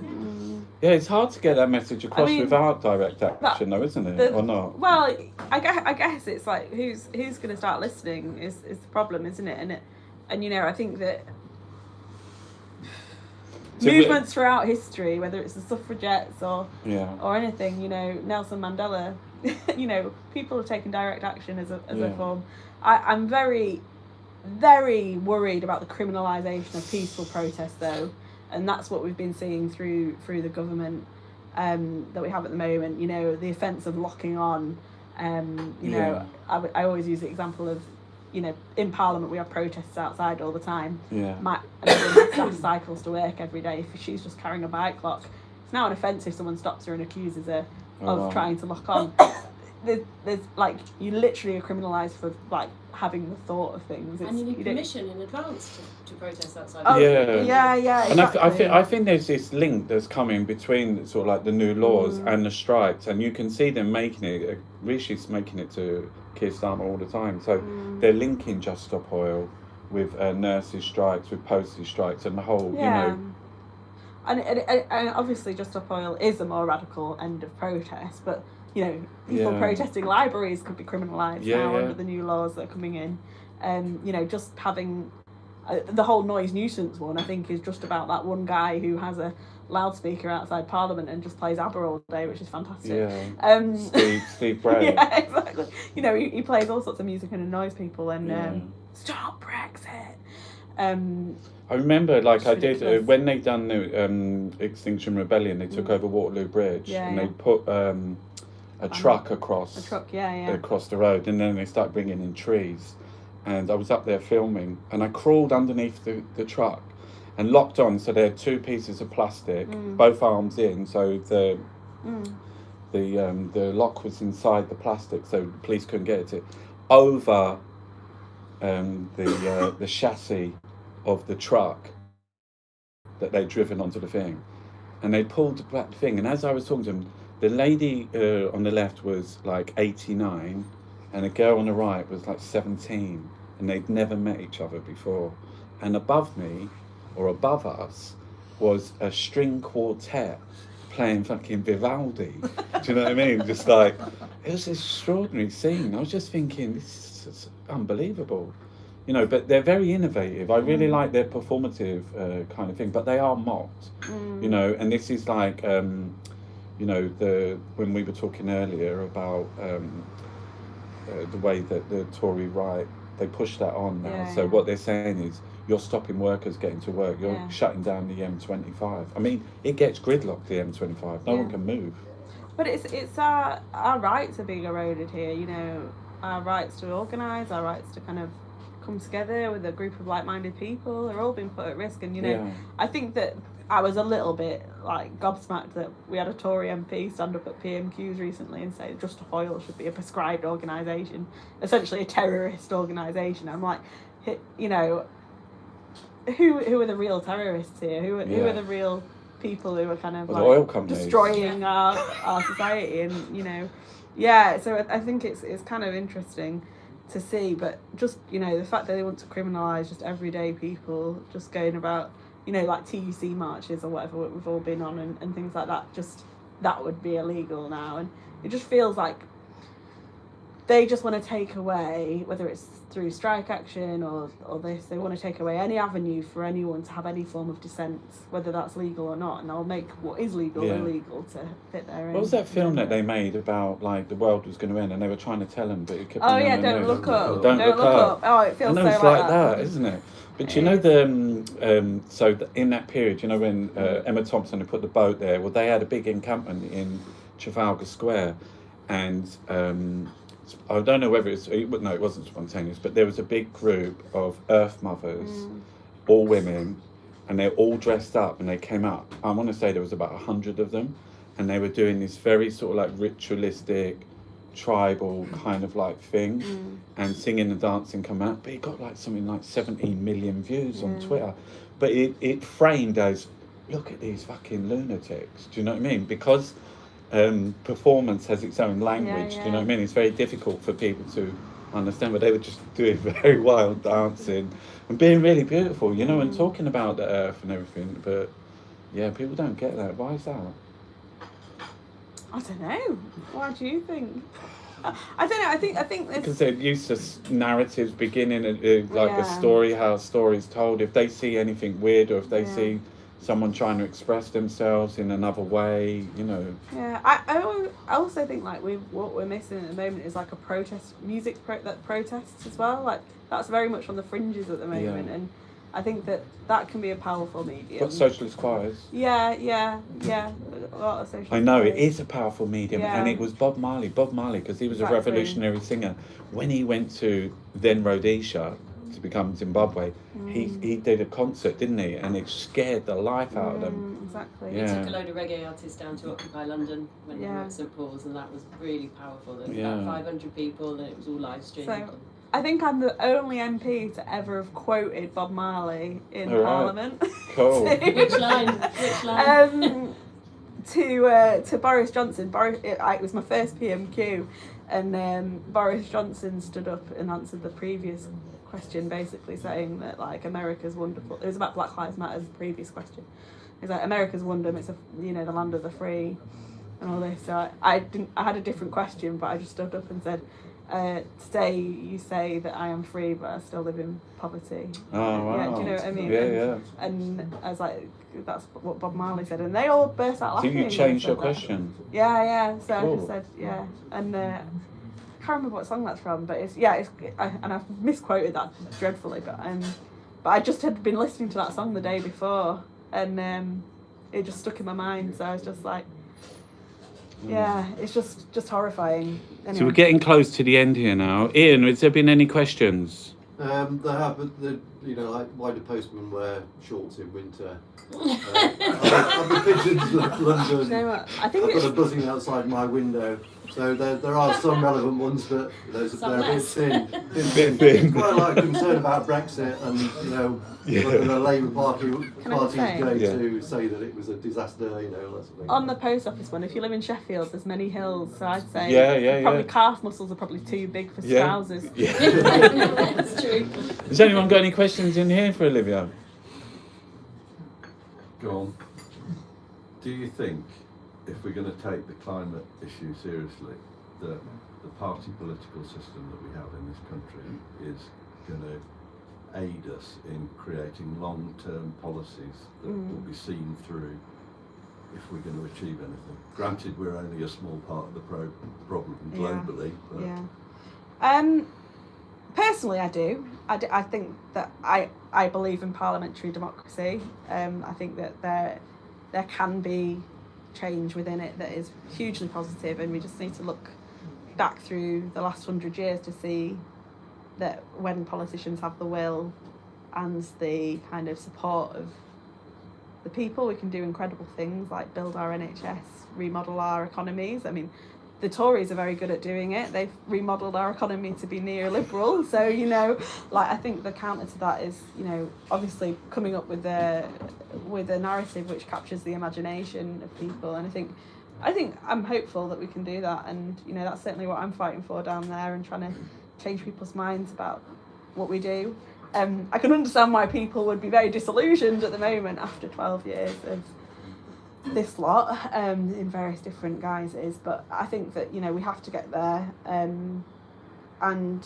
Yeah, it's hard to get that message across without direct action, though, isn't it? Or not? Well, I guess it's like, who's going to start listening is the problem, isn't it? And you know, I think that movements throughout history, whether it's the suffragettes or anything, you know, Nelson Mandela, you know, people have taken direct action as a form. I'm very, very worried about the criminalisation of peaceful protest, though, and that's what we've been seeing through the government that we have at the moment. You know, the offence of locking on. You know, I always use the example of, you know, in Parliament we have protests outside all the time. Yeah. My staff cycles to work every day. If she's just carrying a bike lock, it's now an offence if someone stops her and accuses her of trying to lock on. There's like, you literally are criminalised for like having the thought of things. And you need permission in advance to protest outside. Oh, yeah. Yeah. And exactly. I think there's this link that's coming between sort of like the new laws and the strikes, and you can see them making it. Rishi's making it to Keir Starmer all the time. So they're linking Just Stop Oil with nurses' strikes, with postage strikes, and the whole, you know. And obviously Just Stop Oil is a more radical end of protest, but you know, people protesting libraries could be criminalised now under the new laws that are coming in. You know, just having the whole noise nuisance one, I think, is just about that one guy who has a loudspeaker outside Parliament and just plays ABBA all day, which is fantastic. Steve Bray. Yeah, exactly. You know, he plays all sorts of music and annoys people, and stop Brexit. I remember, like, I did when they done the Extinction Rebellion, they took over Waterloo Bridge, and they put a truck across across the road, and then they started bringing in trees, and I was up there filming, and I crawled underneath the truck and locked on, so they had two pieces of plastic, both arms in, so the lock was inside the plastic, so the police couldn't get it over the chassis of the truck that they'd driven onto the thing, and they pulled back the thing, and as I was talking to them, the lady on the left was like 89 and the girl on the right was like 17, and they'd never met each other before, and above me or above us was a string quartet playing fucking Vivaldi. Do you know what I mean? Just like, it was an extraordinary scene. I was just thinking, this is unbelievable. You know, but they're very innovative. I really like their performative kind of thing, but they are mocked. You know, and this is like, you know, when we were talking earlier about the way that the Tory right, they push that on now. So what they're saying is, you're stopping workers getting to work. You're shutting down the M25. I mean, it gets gridlocked, the M25. No one can move. But it's our rights are being eroded here. You know, our rights to organise, our rights to kind of come together with a group of like-minded people are all being put at risk. And you know, I think that I was a little bit like gobsmacked that we had a Tory MP stand up at PMQs recently and say Just Stop Oil should be a prescribed organisation, essentially a terrorist organisation. I'm like, you know, who are the real terrorists here? Who are the real people who are kind of like oil companies destroying our society? And you know, so I think it's kind of interesting to see, but just, you know, the fact that they want to criminalise just everyday people just going about, you know, like TUC marches or whatever we've all been on and things like that, just that would be illegal now. And it just feels like they just want to take away, whether it's through strike action or this, they want to take away any avenue for anyone to have any form of dissent, whether that's legal or not, and they'll make what is legal illegal to fit their own. What was that film that they made about like the world was going to end and they were trying to tell them, but it kept Oh yeah, don't look up. Don't look up. Oh, it feels I know, so it's like that, isn't it? But you know in that period, you know when Emma Thompson had put the boat there, well they had a big encampment in Trafalgar Square, and I don't know whether it wasn't spontaneous, but there was a big group of Earth Mothers, all women, and they're all dressed up, and they came up. I want to say there was about 100 of them, and they were doing this very sort of like ritualistic, tribal kind of like thing, and singing and dancing come out. But it got like something like 17 million views on Twitter. But it framed as, look at these fucking lunatics. Do you know what I mean? Because performance has its own language. Do you know what I mean? It's very difficult for people to understand, but they were just doing very wild dancing and being really beautiful, you know, and talking about the earth and everything. But yeah, people don't get that. Why is that? I don't know. Why do you think? I don't know. I think it's because they're used to narratives beginning like a story, how a story's told. If they see anything weird, or if they see someone trying to express themselves in another way, you know. Yeah, I also think like what we're missing at the moment is like a that protests as well. Like that's very much on the fringes at the moment, and I think that can be a powerful medium. But socialist choirs. Yeah. A lot of socialist. I know choirs. it is a powerful medium, and it was Bob Marley, because he was a revolutionary singer. When he went to then Rhodesia to become Zimbabwe, he did a concert, didn't he? And it scared the life out of them. Exactly. He took a load of reggae artists down to Occupy London when they were at St Paul's, and that was really powerful. There was about 500 people, and it was all live streamed. So, I think I'm the only MP to ever have quoted Bob Marley in Parliament. Cool. Which line? To Boris Johnson. It was my first PMQ, and Boris Johnson stood up and answered the previous question, basically saying that like America's wonderful. It was about Black Lives Matter's previous question. It's like America's wonderful. It's the land of the free, and all this. So I had a different question, but I just stood up and said, today you say that I am free, but I still live in poverty. Oh, wow. Yeah, do you know what I mean? Yeah. And I was like, that's what Bob Marley said, and they all burst out laughing. So you changed your question? Yeah. So cool. I just said, and I can't remember what song that's from, but and I've misquoted that dreadfully, but I just had been listening to that song the day before, and it just stuck in my mind. So I was just like, it's just horrifying. Anyway. So we're getting close to the end here now. Ian, has there been any questions? There have, but like why do postmen wear shorts in winter? I've been pigeons left London. You know what? I think I've got a buzzing outside my window. So there are some relevant ones, but they're a bit thin. Quite a lot of concern about Brexit and whether the Labour Party is going to say that it was a disaster, that sort of thing. On the post office one, if you live in Sheffield, there's many hills, so I'd say probably calf muscles are probably too big for trousers. Yeah. That's true. Has anyone got any questions in here for Olivia? Go on. Do you think, if we're going to take the climate issue seriously, that the party political system that we have in this country is going to aid us in creating long-term policies that will be seen through if we're going to achieve anything? Granted, we're only a small part of the problem globally. But personally, I do. I think that I believe in parliamentary democracy. I think that there can be change within it that is hugely positive, and we just need to look back through the last 100 years to see that when politicians have the will and the kind of support of the people, we can do incredible things like build our NHS, remodel our economies. I mean, the Tories are very good at doing it. They've remodelled our economy to be neoliberal. So, I think the counter to that is, obviously coming up with a narrative which captures the imagination of people. And I think I'm hopeful that we can do that. And, that's certainly what I'm fighting for down there, and trying to change people's minds about what we do. I can understand why people would be very disillusioned at the moment after 12 years of this lot in various different guises, but I think that we have to get there, and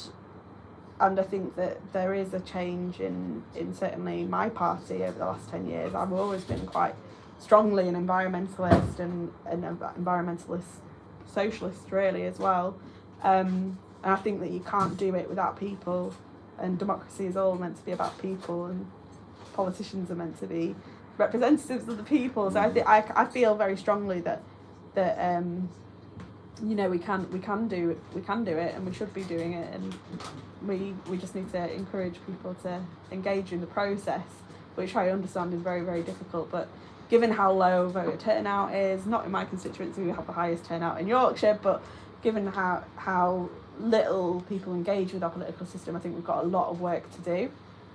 I think that there is a change in certainly my party over the last 10 years. I've always been quite strongly an environmentalist and environmentalist socialist really as well. And I think that you can't do it without people, and democracy is all meant to be about people, and politicians are meant to be representatives of the people. So I feel very strongly that you know, we can do it, and we should be doing it, and we just need to encourage people to engage in the process, which I understand is very, very difficult. But given how low voter turnout is, not in my constituency, we have the highest turnout in Yorkshire, but given how little people engage with our political system, I think we've got a lot of work to do,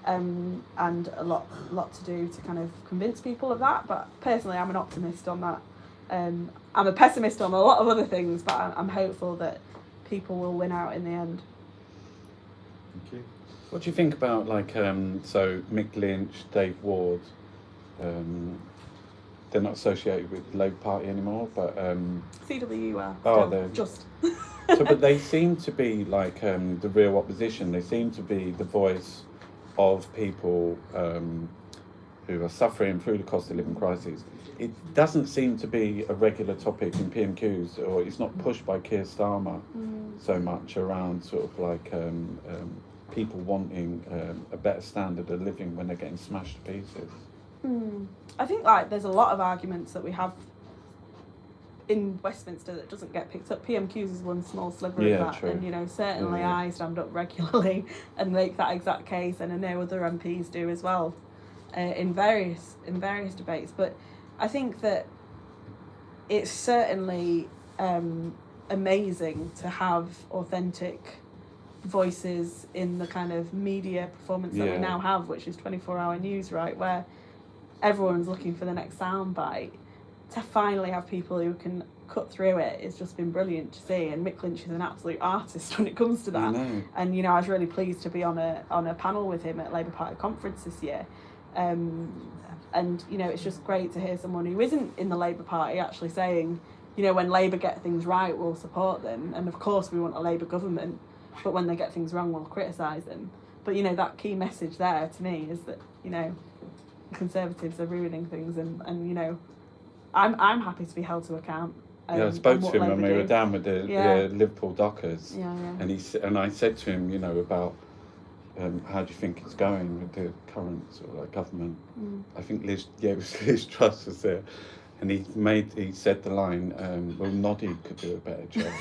and a lot to do to kind of convince people of that. But personally, I'm an optimist on that. I'm a pessimist on a lot of other things, but I'm hopeful that people will win out in the end. Thank you. What do you think about so Mick Lynch, Dave Ward? They're not associated with the Labour Party anymore, but CWU oh, they're just. So, but they seem to be the real opposition. They seem to be the voice of people who are suffering through the cost of living crisis. It doesn't seem to be a regular topic in PMQs, or it's not pushed by Keir Starmer so much around sort of people wanting a better standard of living when they're getting smashed to pieces. I think there's a lot of arguments that we have in Westminster that doesn't get picked up. PMQs is one small sliver of that, true. And you know, certainly I stand up regularly and make that exact case, and I know other MPs do as well, in various debates. But I think that it's certainly amazing to have authentic voices in the kind of media performance that we now have, which is 24-hour news, right, where everyone's looking for the next soundbite. To finally have people who can cut through it, it's just been brilliant to see. And Mick Lynch is an absolute artist when it comes to that. And you know, I was really pleased to be on a panel with him at Labour Party conference this year. And you know, it's just great to hear someone who isn't in the Labour Party actually saying, you know, when Labour get things right, we'll support them, and of course we want a Labour government, but when they get things wrong, we'll criticise them. But you know, that key message there to me is that, you know, Conservatives are ruining things, and you know, I'm happy to be held to account. I spoke to him when we were down with the Liverpool Dockers, and I said to him, you know, about how do you think it's going with the current sort of government? I think Liz Truss was there, and he said the line, well, Noddy could do a better job.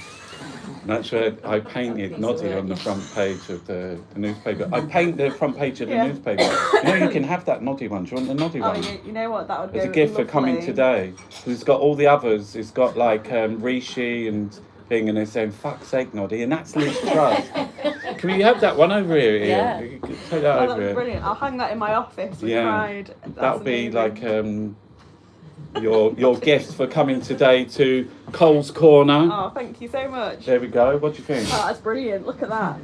And that's where I painted Noddy on the front page of the newspaper. I paint the front page of the newspaper. You know, you can have that Noddy one. Do you want the Noddy one? You know what, that would be as a gift for coming today. It's got all the others. It's got Rishi and thing, and they're saying, fuck's sake, Noddy, and that's Liz Truss. Can we have that one over here, Ian? Yeah. You can take that over here. Brilliant. I'll hang that in my office with pride. That'll be your gift for coming today to Cole's Corner. Oh, thank you so much. There we go. What do you think? Oh, that's brilliant. Look at that.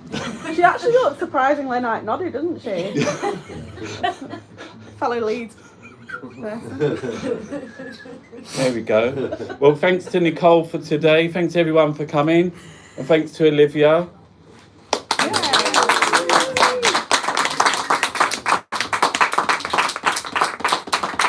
She actually looks surprisingly like Noddy, doesn't she? Fellow Leeds person. There we go. Well, thanks to Nicole for today. Thanks everyone for coming. And thanks to Olivia.